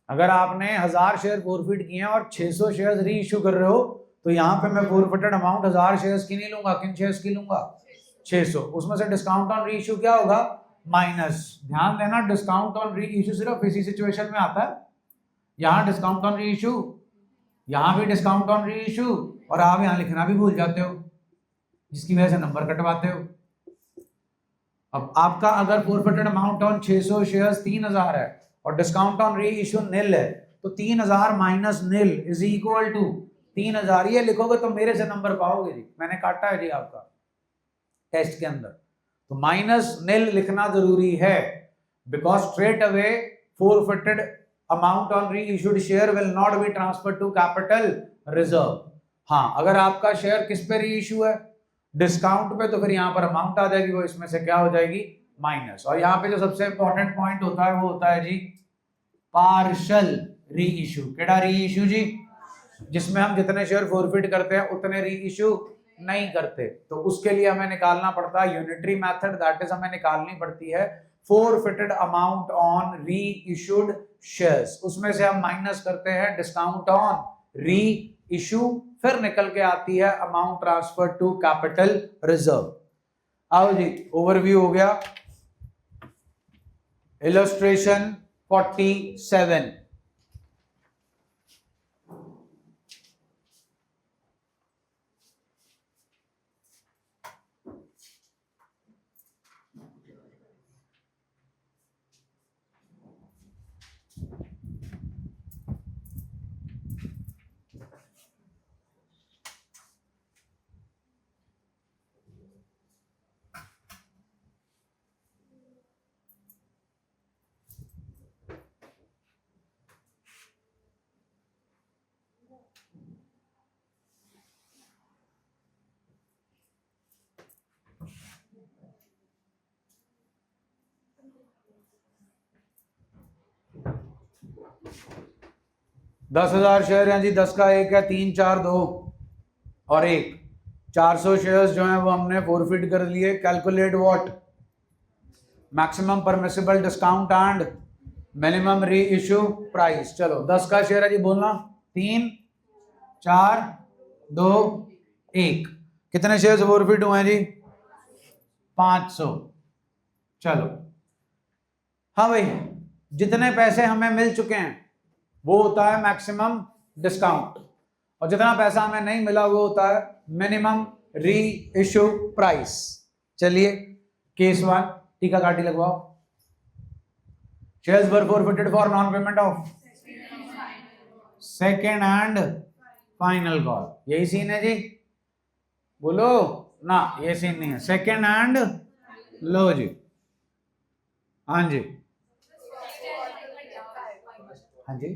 अगर आपने 1000 शेयर फॉरफिट किए हैं और 600 शेयर्स री इश्यू कर रहे हो, तो यहां पे मैं फॉरफिटेड अमाउंट 1000 शेयर्स की नहीं लूंगा, किन शेयर्स की लूंगा, 600। उसमें से डिस्काउंट ऑन री इश्यू क्या होगा, माइनस। ध्यान देना, डिस्काउंट ऑन री इश्यू सिर्फ इसी सिचुएशन में आता है। यहां डिस्काउंट ऑन री इश्यू, यहां भी डिस्काउंट ऑन री इश्यू, और आप यहां लिखना भी भूल जाते हो, जिसकी वजह से नंबर कटवाते हो। अब आपका अगर फॉरफिटेड अमाउंट ऑन 600 शेयर्स 3000 है और discount on reissue nil है, तो 3000 minus nil is equal to 3000। ये लिखोगे तो मेरे से नंबर पाओगे जी, मैंने काटा है जी आपका टेस्ट के अंदर। तो माइनस निल लिखना जरूरी है, because straight away forfeited amount on reissued share will not be transfer to capital reserve. हाँ, अगर आपका शेयर किस पे री इश्यू है, डिस्काउंट पे, तो फिर यहां पर अमाउंट आ जाएगी, वो इसमें से क्या हो जाएगी, माइनस। और यहाँ पे जो सबसे इंपॉर्टेंट पॉइंट होता है वो होता है जी पार्शल री इश्यू। केड़ा री इश्यू जी, जिसमें हम जितने शेयर फॉरफिट करते हैं उतने री इश्यू नहीं करते। तो उसके लिए हमें निकालना पड़ता है यूनिटरी मेथड, दैट इज हमें निकालनी पड़ती है फॉरफिटेड अमाउंट ऑन री इश्यूड शेयर्स। उसमें से हम माइनस करते हैं डिस्काउंट ऑन री इश्यू, फिर निकल के आती है amount transfer to capital reserve. आओ जी, ओवरव्यू हो गया। इलस्ट्रेशन 47, 10,000 शेयर हैं जी, 10 का 1 है, 3 4 2 और 1, 400 शेयर्स जो हैं वो हमने फॉरफिट कर लिए। Calculate what maximum permissible discount and minimum reissue price. चलो 10 का शेयर है जी, बोलना 3 4 2 1। कितने शेयर्स फॉरफिट हुए हैं जी? 500। चलो हाँ भाई, जितने पैसे हमें मिल चुके हैं वो होता है मैक्सिमम डिस्काउंट, और जितना पैसा हमें नहीं मिला वो होता है मिनिमम री इश्यू प्राइस। चलिए केस 1, टीका काटी लगवाओ। Shares were forfeited for non payment of second and final call. यही सीन है जी, बोलो ना, ये सीन नहीं है। सेकेंड एंड, लो जी, हाँ जी, हाँ जी,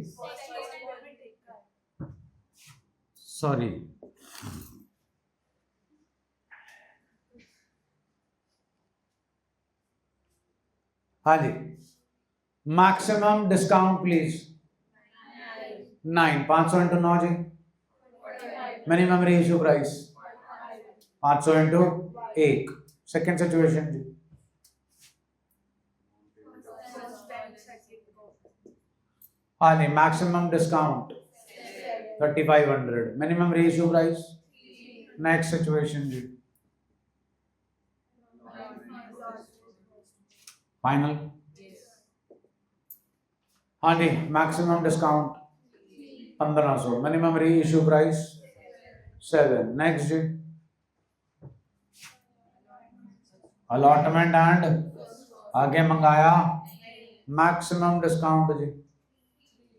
सॉरी, हाँ जी, मैक्सिमम डिस्काउंट प्लीज 9, 500 इंटू 9 जी। Minimum reissue price 500 into 1। Second situation जी, हाँ नहीं, maximum discount 3500, minimum reissue price. Next situation जी, फाइनल, हाँ जी, maximum discount 1500, minimum reissue price 7। Next जी, अलॉटमेंट एंड आगे मंगाया मैक्सिमम डिस्काउंट जी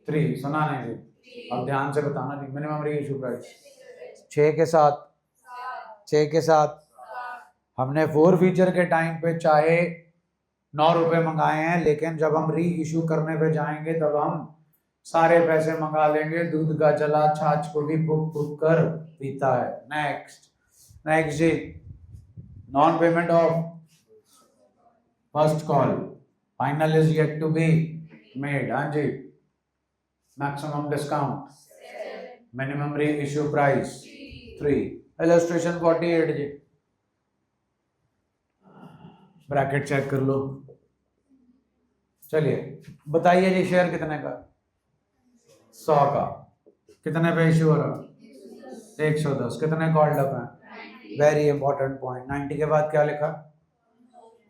3। सुना नहीं जी, अब ध्यान से बताना जी। मिनिमम री इश्यू प्राइस 6 के साथ, 6 के साथ हमने 4 फीचर के टाइम पे चाहे 9 रुपए मंगाए हैं, लेकिन जब हम री इश्यू करने पे जाएंगे तब हम सारे पैसे मंगा लेंगे। दूध का चला छाछ को भी फूक फूक कर पीता है। नेक्स्ट जी, non payment of first call, final is yet to be made. हाँ जी, maximum discount, minimum reissue price 3। Illustration 48 जी, ब्रैकेट चेक कर लो। चलिए बताइए जी, शेयर कितने का? 100 का। कितने पे इश्यू हो रहा? 110। कितने कॉल्ड अप हैं? Very important point. 90 के बाद क्या लिखा?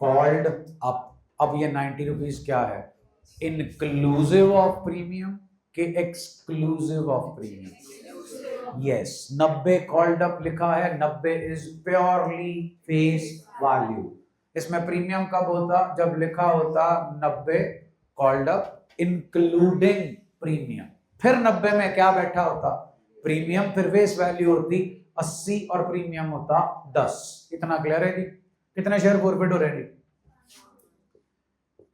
Called up. अब ये 90 रुपीज क्या है? इंक्लूसिव ऑफ प्रीमियम के exclusive of premium? Yes, 90 called up लिखा है। 90 इज प्योरली फेस वैल्यू। इसमें प्रीमियम कब होता? जब लिखा होता 90 कॉल्ड अप इंक्लूडिंग प्रीमियम। फिर 90 में क्या बैठा होता? प्रीमियम। फिर फेस वैल्यू होती 80 और प्रीमियम होता 10। इतना क्लियर है जी? कितने शेयर फॉरफिट हो रहे हैं जी?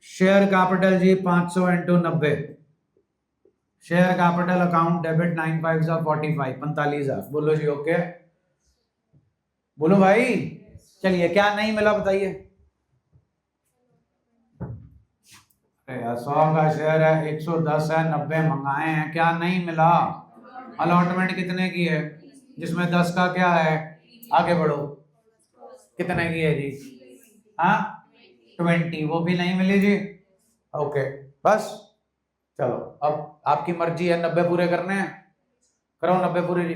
शेयर कैपिटल जी 500 into 90। Share capital account debit 9 5 45, 45,000। बोलो जी ओके, बोलो भाई। चलिए क्या नहीं मिला बताइए? 100 का शेयर है, 110 है, 90 मंगाए हैं, क्या नहीं मिला? अलॉटमेंट कितने की है? जिसमें 10 का क्या है? आगे बढ़ो, कितने की है जी? हाँ 20, वो भी नहीं मिली जी। ओके बस, चलो अब आपकी मर्जी है, 90 पूरे करने हैं, करो 90 पूरे जी।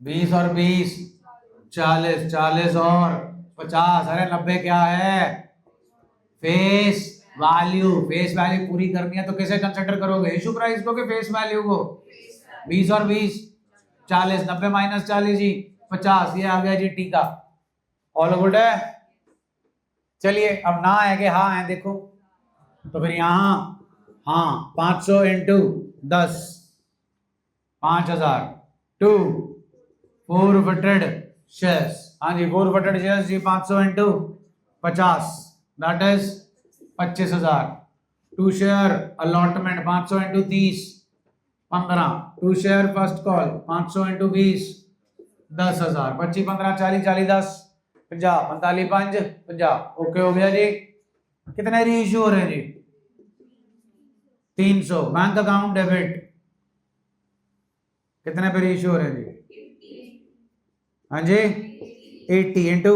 20 और 20 40, 40 और 50। अरे 90 क्या है? Face value. फेस वैल्यू पूरी करनी है तो कैसे कंसिडर करोगे? इशू प्राइस को कि फेस वैल्यू को? 20 और 20 40, 90 माइनस 40 जी 50। ये आ गया जी टीका। ऑल गुड है? चलिए अब ना है कि हाँ है, देखो तो फिर यहां हाँ 500 इंटू 10 5000 टू फॉरफिटेड शेयर्स। हाँ जी, फॉरफिटेड शेयर्स जी 500 into 50 that is 25,000। To share allotment 500 into 30 15। To share first call 500 into 20 10,000। 25 15 40 40 10 50 45 5 50। Okay हो गया जी। कितने री इश्यू हो रहे हैं जी? 300। बैंक अकाउंट डेबिट कितने पे रेशियो हो रहे हैं जी? हाँ जी 80 इंटू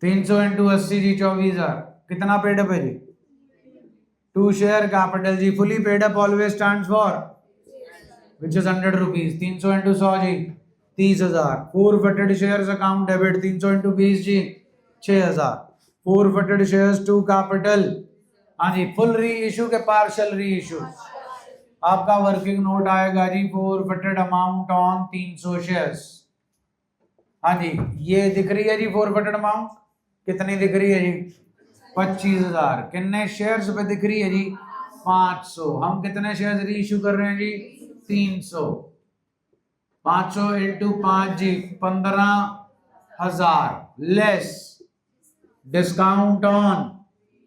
300 इंटू 80 जी 24,000। कितना पेड अप है जी? 2 शेयर कैपिटल जी fully paid up always stands for which is 100 rupees. 300 into 100 जी 30,000। Forfeited shares account debit 300 into 20 जी 6,000। Forfeited shares to capital. हाँ जी फुल री इशू के पार्शियल री इशू। आपका वर्किंग नोट आएगा जी फोरफिटेड अमाउंट ऑन 300 शेयर्स। हाँ जी ये दिख रही है जी फोरफिटेड अमाउंट कितनी दिख रही है जी? 25,000। कितने शेयर्स पे दिख रही है जी? 500। हम कितने शेयर्स री इशू कर रहे हैं जी? 300। 500 इंटू 5 जी 15,000 less discount on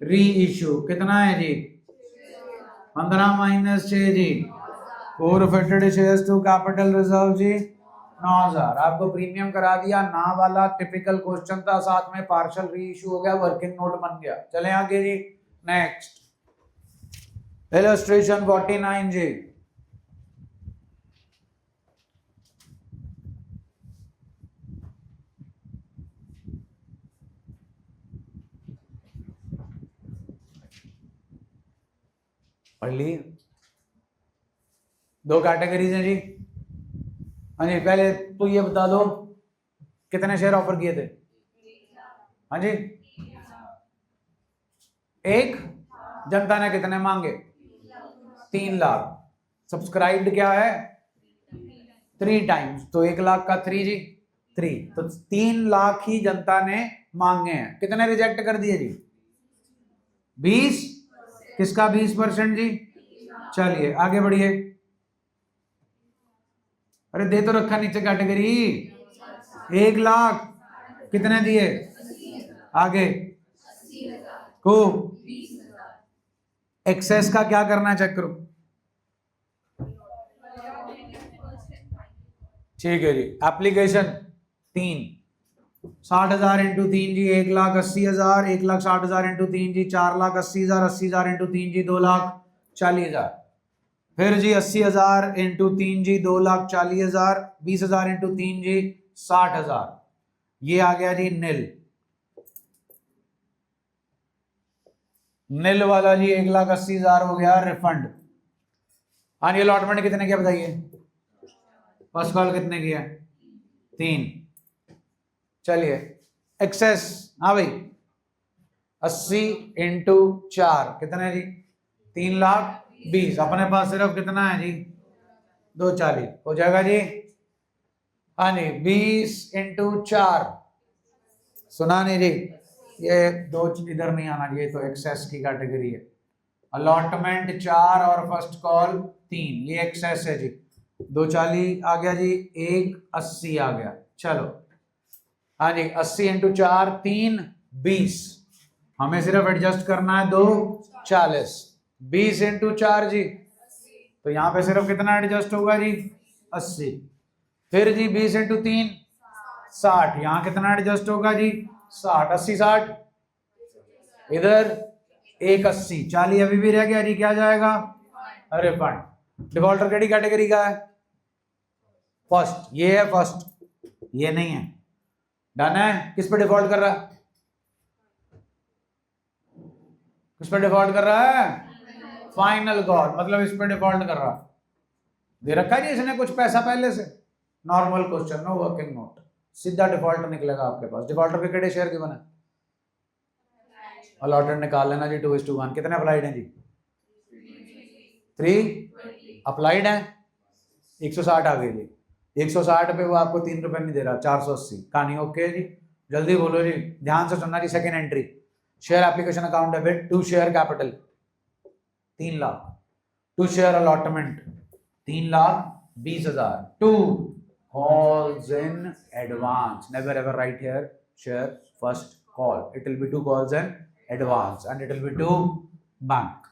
reissue कितना है जी? 15 माइनस 6 जी। Forfeited shares to capital reserve जी 9,000। आपको प्रीमियम करा दिया ना वाला टिपिकल क्वेश्चन था, साथ में पार्शियल री इशू हो गया, वर्किंग नोट बन गया। चले आगे जी नेक्स्ट इलस्ट्रेशन 49 जी। पढ़ ली? दो कैटेगरीज हैं जी। हाँ जी पहले तो ये बता दो कितने शेयर ऑफर किए थे? हाँ जी एक। जनता ने कितने मांगे? 3 लाख। सब्सक्राइब्ड क्या है? 3 टाइम्स। तो 1 लाख का 3 जी 3। तो 3 लाख ही जनता ने मांगे हैं। कितने रिजेक्ट कर दिए जी? 20। किसका 20% जी? चलिए आगे बढ़िए। अरे दे तो रखा नीचे कैटेगरी। 1 लाख कितने दिए? आगे को एक्सेस का क्या करना है चेक करो। ठीक है जी एप्लीकेशन 3 60,000 इंटू 3 जी 1,80,000। 1,60,000 इंटू 3 जी 4,80,000। 80,000 इंटू 3 जी 2,40,000। फिर जी 80,000 इंटू 3 जी 2,40,000। 20,000 इंटू 3 जी 60,000। ये आ गया जी नील। नील वाला जी 1,80,000 हो गया रिफंड। हाँ ये अलॉटमेंट कितने किया बताइए? फर्स्ट कॉल कितने किया? 3। चलिए एक्सेस। हाँ भाई 80 इंटू 4 कितने जी? 3,20,000। अपने पास सिर्फ कितना है जी? 240 हो जाएगा जी। हाँ जी 20 इंटू 4 सुना नहीं जी? ये दो इधर नहीं आना चाहिए, तो एक्सेस की कैटेगरी है। अलॉटमेंट 4 और फर्स्ट कॉल 3, ये एक्सेस है जी। 240 आ गया जी, 180 आ गया। चलो हाँ जी 80 इंटू 4 3 20। हमें सिर्फ एडजस्ट करना है 240। 20 इंटू 4 जी, तो यहाँ पे सिर्फ कितना एडजस्ट होगा जी? 80। फिर जी 20 इंटू 3 60। यहाँ कितना एडजस्ट होगा जी? 60। 80 60 इधर 180। 40 अभी भी रह गया जी, क्या जाएगा? अरे फंड। डिफॉल्टर केडी कैटेगरी का है? फर्स्ट। ये है फर्स्ट, ये नहीं है। डन है। किस पे डिफॉल्ट कर रहा है? किस पे डिफॉल्ट कर रहा है? फाइनल कॉल, मतलब इस पे डिफॉल्ट कर रहा है। दे रखा है जी इसने कुछ पैसा पहले से। Normal question, no working note, सीधा डिफॉल्ट निकलेगा आपके पास। डिफॉल्टर के केड़े शेयर के बने? अलॉटेड निकाल लेना जी 2:1। कितने अप्लाइड हैं जी? 3 अप्लाइड हैं। 160 आ गई जी। 160 पे वो आपको 3 रुपए नहीं दे रहा, 480। कहानी ओके जी? जल्दी बोलो जी, ध्यान से सुनना जी। Second entry share application account debit to share capital 3 lakh. To share allotment 3,20,000। To calls in advance. Never ever write here share first call. It will be 2 calls in advance and it will be to bank.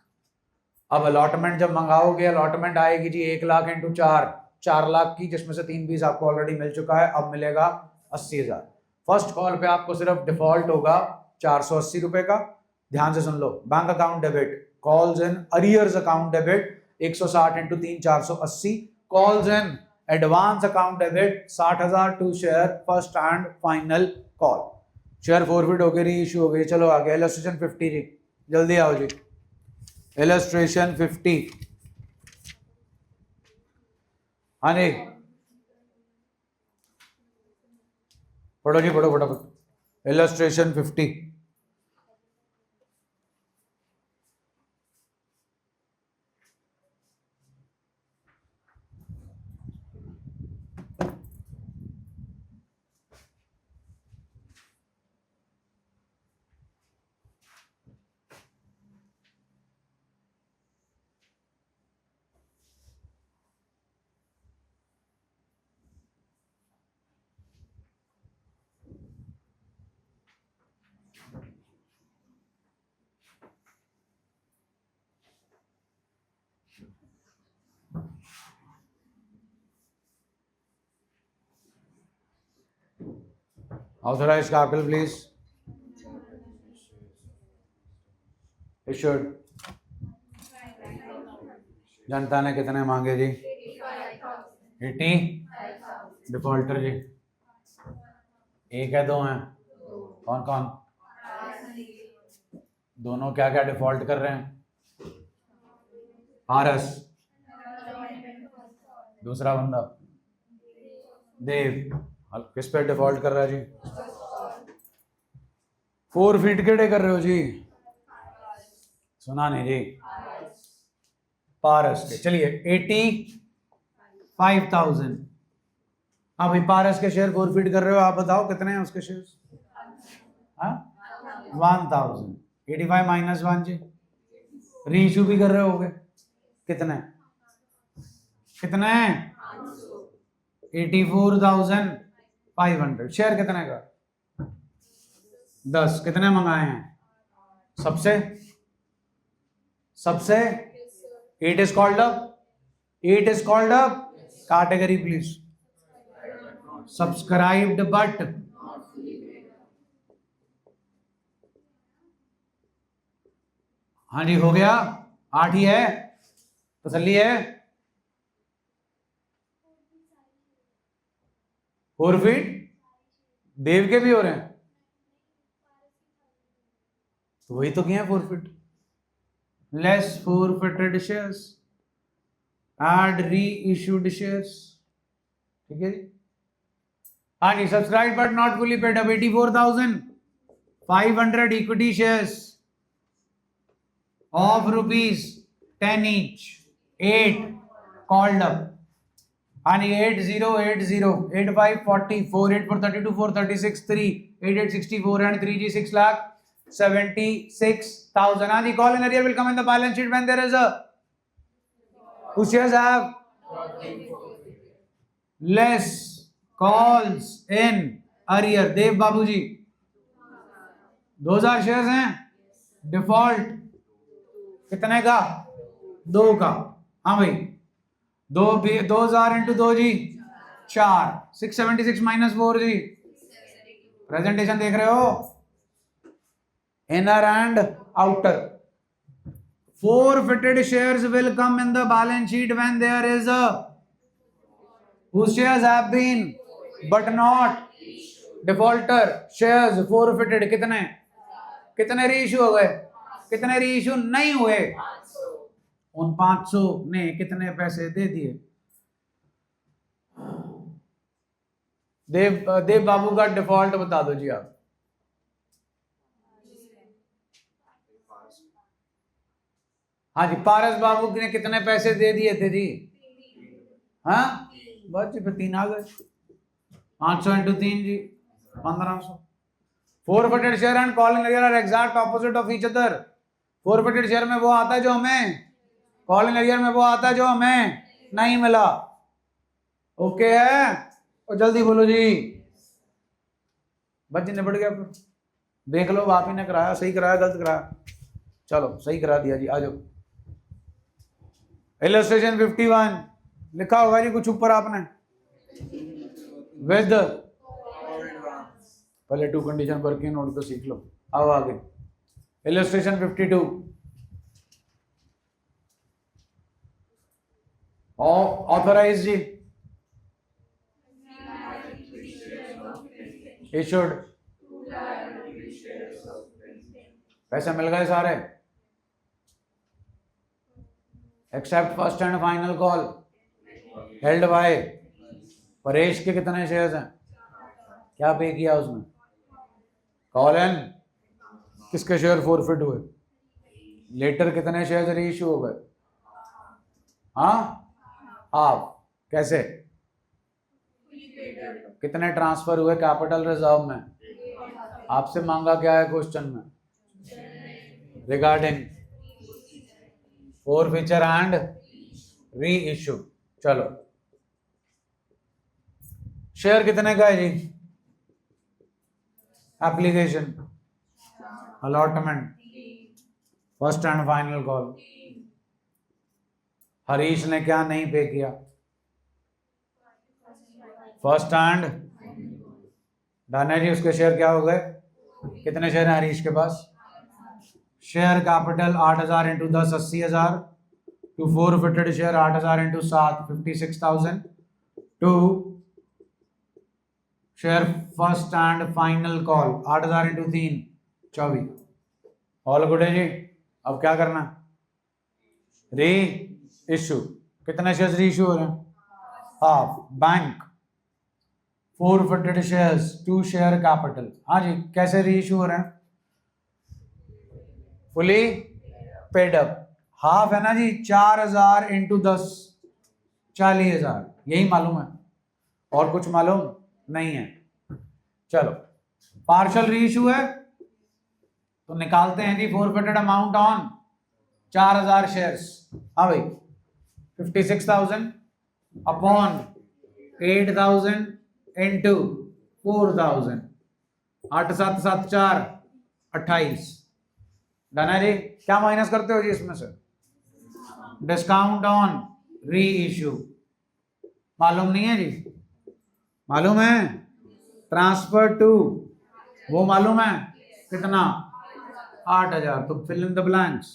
अब allotment जब मंगाओगे, allotment आएगी जी 1 lakh into 4 lakh की, जिसमें से 320 आपको already मिल चुका है। अब मिलेगा 80,000। फर्स्ट कॉल पे आपको सिर्फ डिफॉल्ट होगा 480 रुपए का। ध्यान से सुन लो, bank account debit, calls in arrears account debit 160 into 3 480, calls in advance account debit 60,000 to share first and final call. Share forfeit हो गई, री इशू हो गई। चलो आगे इलस्ट्रेशन 50 जी, जल्दी आओ जी। इलस्ट्रेशन 50, हाँ जी पढ़ो जी, पढ़ो फटाफट। Illustration 50, authorised capital please. Issued, जनता ने कितने मांगे जी? 80। डिफॉल्टर जी एक है, दो हैं? कौन कौन? दोनों क्या क्या डिफॉल्ट कर रहे हैं? पारस, दूसरा बंदा देव, किस पे डिफॉल्ट कर रहा है जी? 4 फीट केड़े कर रहे हो जी? सुना नहीं जी। पारस के, चलिए 85,000। हाँ भाई, पारस के शेयर 4 फीट कर रहे हो, आप बताओ कितने हैं उसके शेयर? 1000। 85 माइनस 1 जी, रीइशू भी कर रहे होगे, कितने कितने? 84,500। शेयर कितने का? 10। कितने मंगाए हैं? सबसे सबसे 8 is called up, 8 is called up। category please, subscribed but हाँ जी हो गया। 8 ही है, तसल्ली है। 4 फीट देव के भी हो रहे हैं, तो वही तो किया 4 फीट। Less forfeited shares, add reissued shares, ठीक है जी। हाँ जी, subscribe but not fully paid up 84,500 equity shares of rupees 10 each, 8 called up। and 8080 85 40 48 for 32 4 36 3 88 64 and 3G 6,76,000। and the call in area will come in the balance sheet when there is a whose shares have less calls in arrear। Dev Babu ji 2000 shares हैं, default कितने का? 2 का। हाँ भाई, 2000 into 2 जी 4, 676 minus 4 जी। Presentation देख रहे हो? Inner and outer. forfeited shares will come in the balance sheet when there is a whose shares have been but not defaulter shares forfeited। कितने कितने रीइश्यू हो गए? कितने रीइश्यू नहीं हुए? उन 500 ने कितने पैसे दे दिए? देव बाबू का डिफॉल्ट बता दो जी आप। हाँ जी, पारस बाबू ने कितने पैसे दे दिए थे जी? हाँ बस जी, 3 आ गए। 500 into 3 ji 1500। forfeited share and calling arrear are exact opposite of each other। forfeited share में वो आता है जो हमें, calling arrear में वो आता है जो हमें नहीं मिला। ओके है, और जल्दी बोलो जी। बस जी निपट गया। फिर देख लो, आप ही ने कराया, सही कराया गलत कराया? चलो सही करा दिया जी, आ जाओ। इलस्ट्रेशन 51 लिखा होगा जी कुछ ऊपर आपने, विद पहले 2 कंडीशन पर के नोट तो सीख लो। अब आगे इलस्ट्रेशन 52 ऑथराइज जी इशूड पैसे मिल गए सारे accept first and final call held by Paresh के कितने शेयर्स हैं क्या पे किया उसने कॉल एन किसके शेयर फॉरफिट हुए लेटर कितने शेयर रीइश्यू हो गए हाँ आप कैसे कितने ट्रांसफर हुए कैपिटल रिजर्व में आपसे मांगा क्या है क्वेश्चन में regarding forfeiture and reissue चलो शेयर कितने का है जी application allotment first and final call Harish ने क्या नहीं पे किया फर्स्ट एंड डन है जी उसके शेयर क्या हो गए कितने शेयर हैं हरीश के पास share capital 8,000 into 10 80,000 to forfeited share 8,000 into 7 56,000 to share first and final call 8,000 into 3 24 all good है जी अब क्या करना री इश्यू कितने शेयर री इश्यू हो रहे हैं हाफ बैंक forfeited shares to share capital हाँ जी कैसे री इश्यू हो रहे हैं फुली पेड अप हाफ है ना जी 4,000 इंटू 10 40,000 यही मालूम है और कुछ मालूम नहीं है चलो पार्शियल री इश्यू है तो निकालते हैं जी फॉरफिटेड अमाउंट ऑन 4,000 शेयर्स हाँ भाई 56,000 अपॉन 8,000 इंटू 4,000 8 7 7 4 28 डन है जी क्या माइनस करते हो जी इसमें से डिस्काउंट ऑन री इश्यू मालूम नहीं है जी मालूम है ट्रांसफर टू वो मालूम है कितना 8,000 तो fill in the blanks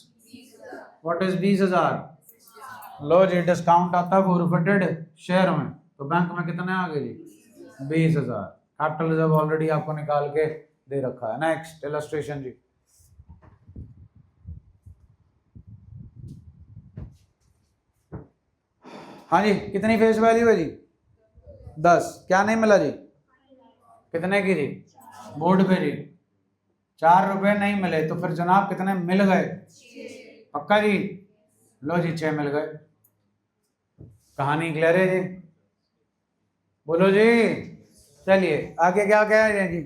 what is 20,000 लो जी डिस्काउंट आता है फॉरफिटेड शेयर में तो बैंक में कितने आ गए जी 20,000 कैपिटल रिजर्व ऑलरेडी आपको निकाल के दे रखा है नेक्स्ट इलस्ट्रेशन जी हाँ जी कितनी फेस वैल्यू है जी 10 क्या नहीं मिला जी कितने की जी बोर्ड पे जी 4 रुपए नहीं मिले तो फिर जनाब कितने मिल गए पक्का जी लो जी 6 मिल गए कहानी क्लियर है जी बोलो जी चलिए आगे क्या कह रहे हैं जी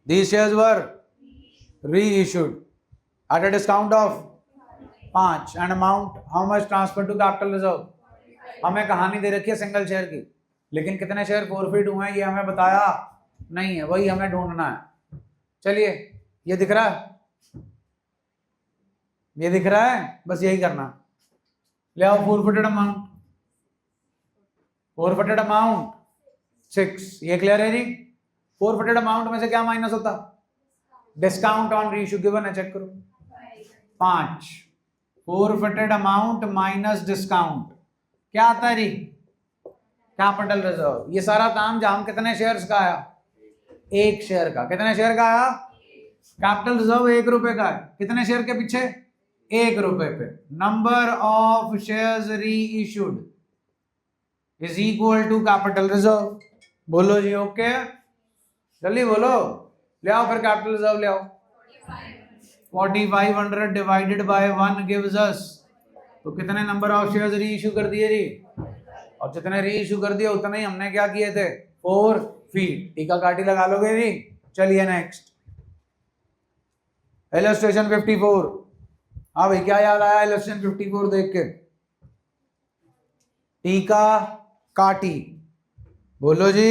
These shares were reissued at a discount of 5 and amount how much transfer to capital reserve हमें कहानी दे रखी है सिंगल शेयर की लेकिन कितने शेयर फॉरफिट हुए हैं ये हमें बताया नहीं है वही हमें ढूंढना है चलिए ये दिख रहा है ये दिख रहा है बस यही करना ले आओ फॉरफिटेड अमाउंट 6 ये क्लियर है जी फॉरफिटेड अमाउंट में से क्या माइनस होता डिस्काउंट ऑन रीइश्यू गिवन है चेक करो 5 फॉरफिटेड अमाउंट माइनस डिस्काउंट क्या आता है जी कैपिटल रिजर्व ये सारा काम जाम कितने शेयर्स का आया 1 शेयर का कितने शेयर का आया कैपिटल रिजर्व 1 रुपए का है कितने शेयर के पीछे 1 रुपए पे number of shares reissued is equal to capital reserve बोलो जी ओके जल्दी बोलो ले आओ फिर कैपिटल रिजर्व ले आओ 4,500 डिवाइडेड बाय 1 गिव्स अस तो कितने नंबर ऑफ शेयर्स री इश्यू कर दिए जी और जितने री इश्यू कर दिए उतने ही हमने क्या किए थे 4 फीट टीका काटी लगा लोगे जी चलिए नेक्स्ट इलस्ट्रेशन 54 हाँ भाई क्या याद आया इलस्ट्रेशन 54 देख के टीका काटी बोलो जी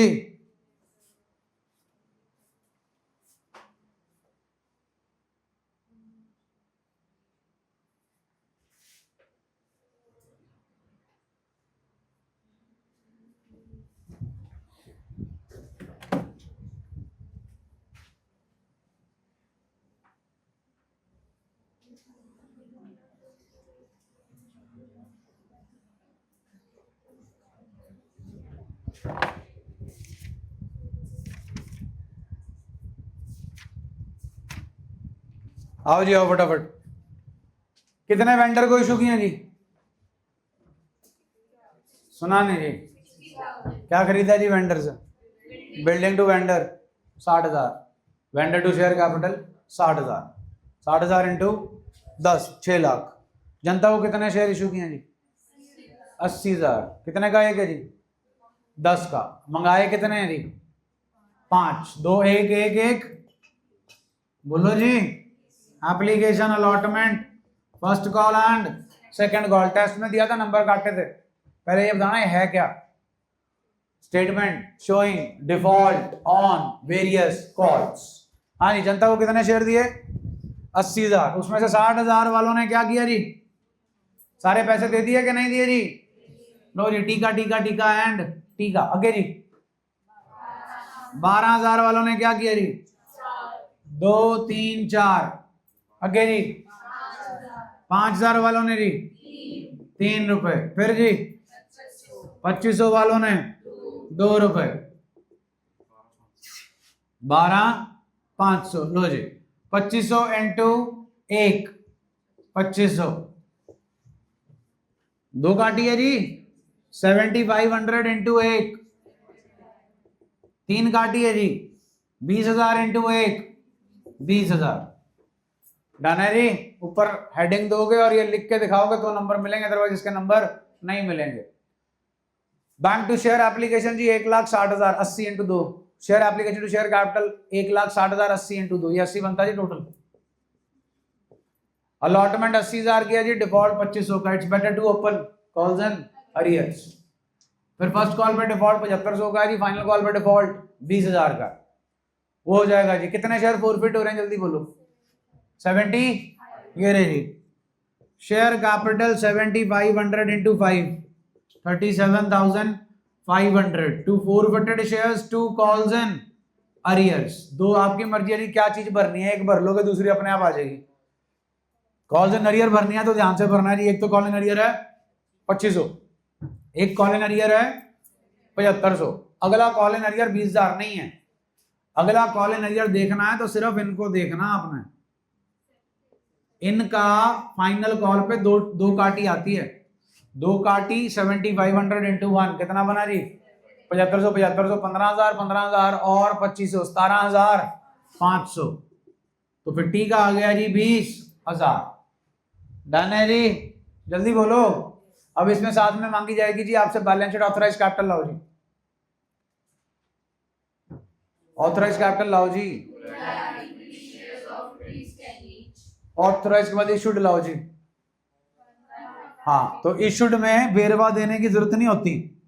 आओ जी, आओ फटाफट। कितने वेंडर को इशू किए जी? सुना नहीं जी? क्या खरीदा जी वेंडर से? Building to vendor 60,000, vendor to share capital 60,000, 60,000 into 10 6 lakh. जनता को कितने शेयर इशू किए जी? 80,000। कितने का एक है जी? 10 का। मंगाए कितने हैं जी? 5, 2 1 1 1। बोलो जी। Application allotment, first call and second call. Test में दिया था, नंबर काटे थे। पहले ये बताना है क्या? Statement showing default on various calls. हाँ जी, जनता को कितने शेयर दिए? 80,000। उसमें से 60,000 वालों ने क्या किया जी? सारे पैसे दे दिए कि नहीं दिए जी? लो जी, टीका टीका टीका एंड टीका। आगे जी 12,000 वालों ने क्या किया जी? 2 3 4। आगे जी 5,000 वालों ने जी 3 रुपए। फिर जी 2500 वालों ने 2 रुपए। 12,500। लो जी 2500 इंटू 1 2500। 2 काटी है जी 7,500 इंटू 1। 3 काटी है जी 20,000 इंटू 1 20,000। डन है जी। ऊपर हेडिंग दोगे और ये लिख के दिखाओगे तो नंबर मिलेंगे, अदरवाइज इसके नंबर नहीं मिलेंगे। बैंक टू शेयर एप्लीकेशन जी 1,60,000 80 into 2। Share application to share capital 1,60,000 80 into 2, ये 80 बनता है जी टोटल। अलॉटमेंट 80,000 किया जी, डिफॉल्ट 2500 का। It's better to open calls and arrears. फिर फर्स्ट कॉल पे डिफॉल्ट 7500 का है जी, फाइनल कॉल पे डिफॉल्ट 20,000 का। वो हो जाएगा जी। कितने शेयर फोरफिट हो रहे हैं जल्दी बोलो? 70। ये रहे जी share capital 7,500 into 5 37,500 to forfeited shares, 2 calls and arrears. 2 आपकी मर्जी है क्या चीज भरनी है, एक भर लोगे दूसरी अपने आप आ जाएगी। कॉल्स एंड अरियर भरनी है तो ध्यान से भरना है जी। एक तो कॉल एंड अरियर है 2500, एक कॉल एंड अरियर है 7500। अगला कॉल एंड अरियर 20,000 नहीं है। अगला कॉल एंड अरियर देखना है तो सिर्फ इनको देखना आपने। इनका फाइनल कॉल पे दो काटी आती है। 2 काटी 7,500 इंटू 1 कितना बना जी? 7500 7500 15,000 15,000 और 2500 17,500। तो फिर टी का आ गया जी 20,000। डन है जी। जल्दी बोलो। अब इसमें साथ में मांगी जाएगी जी आपसे बैलेंस शीट, ऑथराइज कैपिटल लाओ जी। ऑथराइज कैपिटल लाओ जी। ऑथराइज के बाद इशूड लाओ जी। हाँ, तो इशूड में बेरवा देने की जरूरत नहीं होती।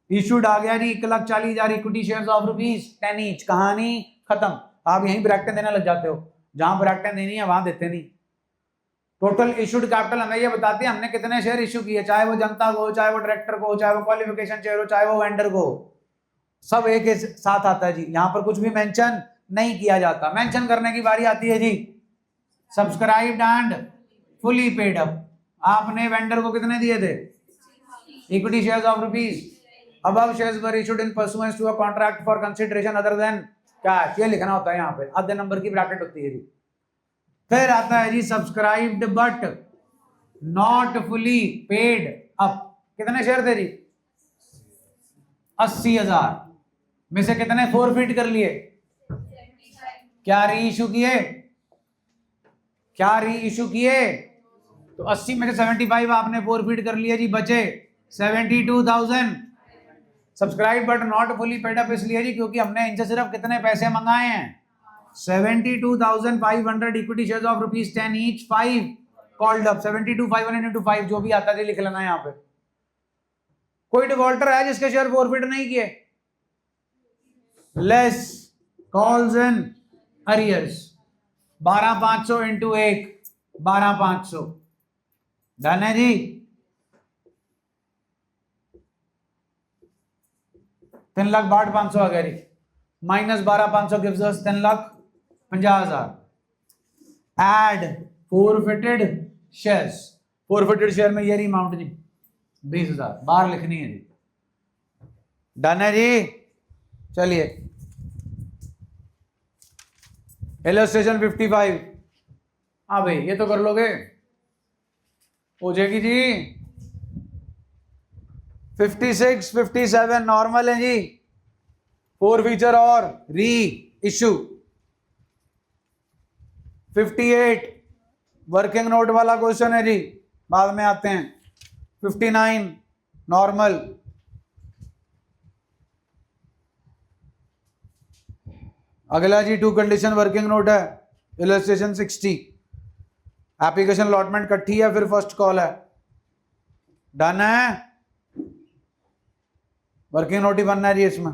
इशूड आ गया जी 1,40,000 इक्विटी शेयर्स ऑफ ₹10 ईच। कहानी खत्म। आप यहीं ब्रैकेट देने लग जाते हो, जहां ब्रैकेट देनी है वहां देते नहीं। टोटल इशूड कैपिटल हमें ये बताती है हमने कितने शेयर इशू किए, चाहे वो जनता को, चाहे वो डायरेक्टर को, चाहे वो क्वालिफिकेशन शेयर हो, चाहे वो वेंडर को, सब एक साथ आता है जी। यहां पर कुछ भी मेंशन नहीं किया जाता। मेंशन करने की बारी आती है जी subscribed and fully paid up. आपने वेंडर को कितने दिए थे? Equity shares of ₹। Above shares were issued in pursuance to a contract for consideration other than cash. ये लिखना होता है यहाँ पे, आधे नंबर की ब्रैकेट होती है जी। फिर आता है जी subscribed but not fully paid up. कितने शेयर थे जी? 80,000 में से कितने फोरफिट कर लिए? क्या री इशू किए? क्या री इशू किए? तो 80 में से 75 आपने फोरफिट कर लिए जी, बचे 72,000। Subscribe but not fully paid up इसलिए जी क्योंकि हमने इनसे सिर्फ कितने पैसे मंगाए हैं? 72,500 equity shares of ₹10 each, 5 called up. 72,500 into 5 जो भी आता है लिख लेना यहाँ पे। कोई डिफॉल्टर है जिसके शेयर फोरफिट नहीं किए? Less calls and arrears 12,500 into 1 12,500। Done है जी। ₹3,62,500 आ गया जी। Minus 12,500 gives us 3,50,000। Add forfeited shares, forfeited share में ये अमाउंट जी 20,000 बाहर लिखनी है जी। डन है जी। चलिए इलस्ट्रेशन 55। हाँ भाई ये तो कर लोगे, हो जाएगी जी। 56 57 नॉर्मल है जी, 4 फीचर और री इशू। 58 वर्किंग नोट वाला क्वेश्चन है जी, बाद में आते हैं। 59 नॉर्मल। अगला जी 2 कंडीशन वर्किंग नोट है, इलस्ट्रेशन 60। एप्लीकेशन अलॉटमेंट इकट्ठी है फिर फर्स्ट कॉल है। डन है, वर्किंग नोट ही बनना है जी इसमें।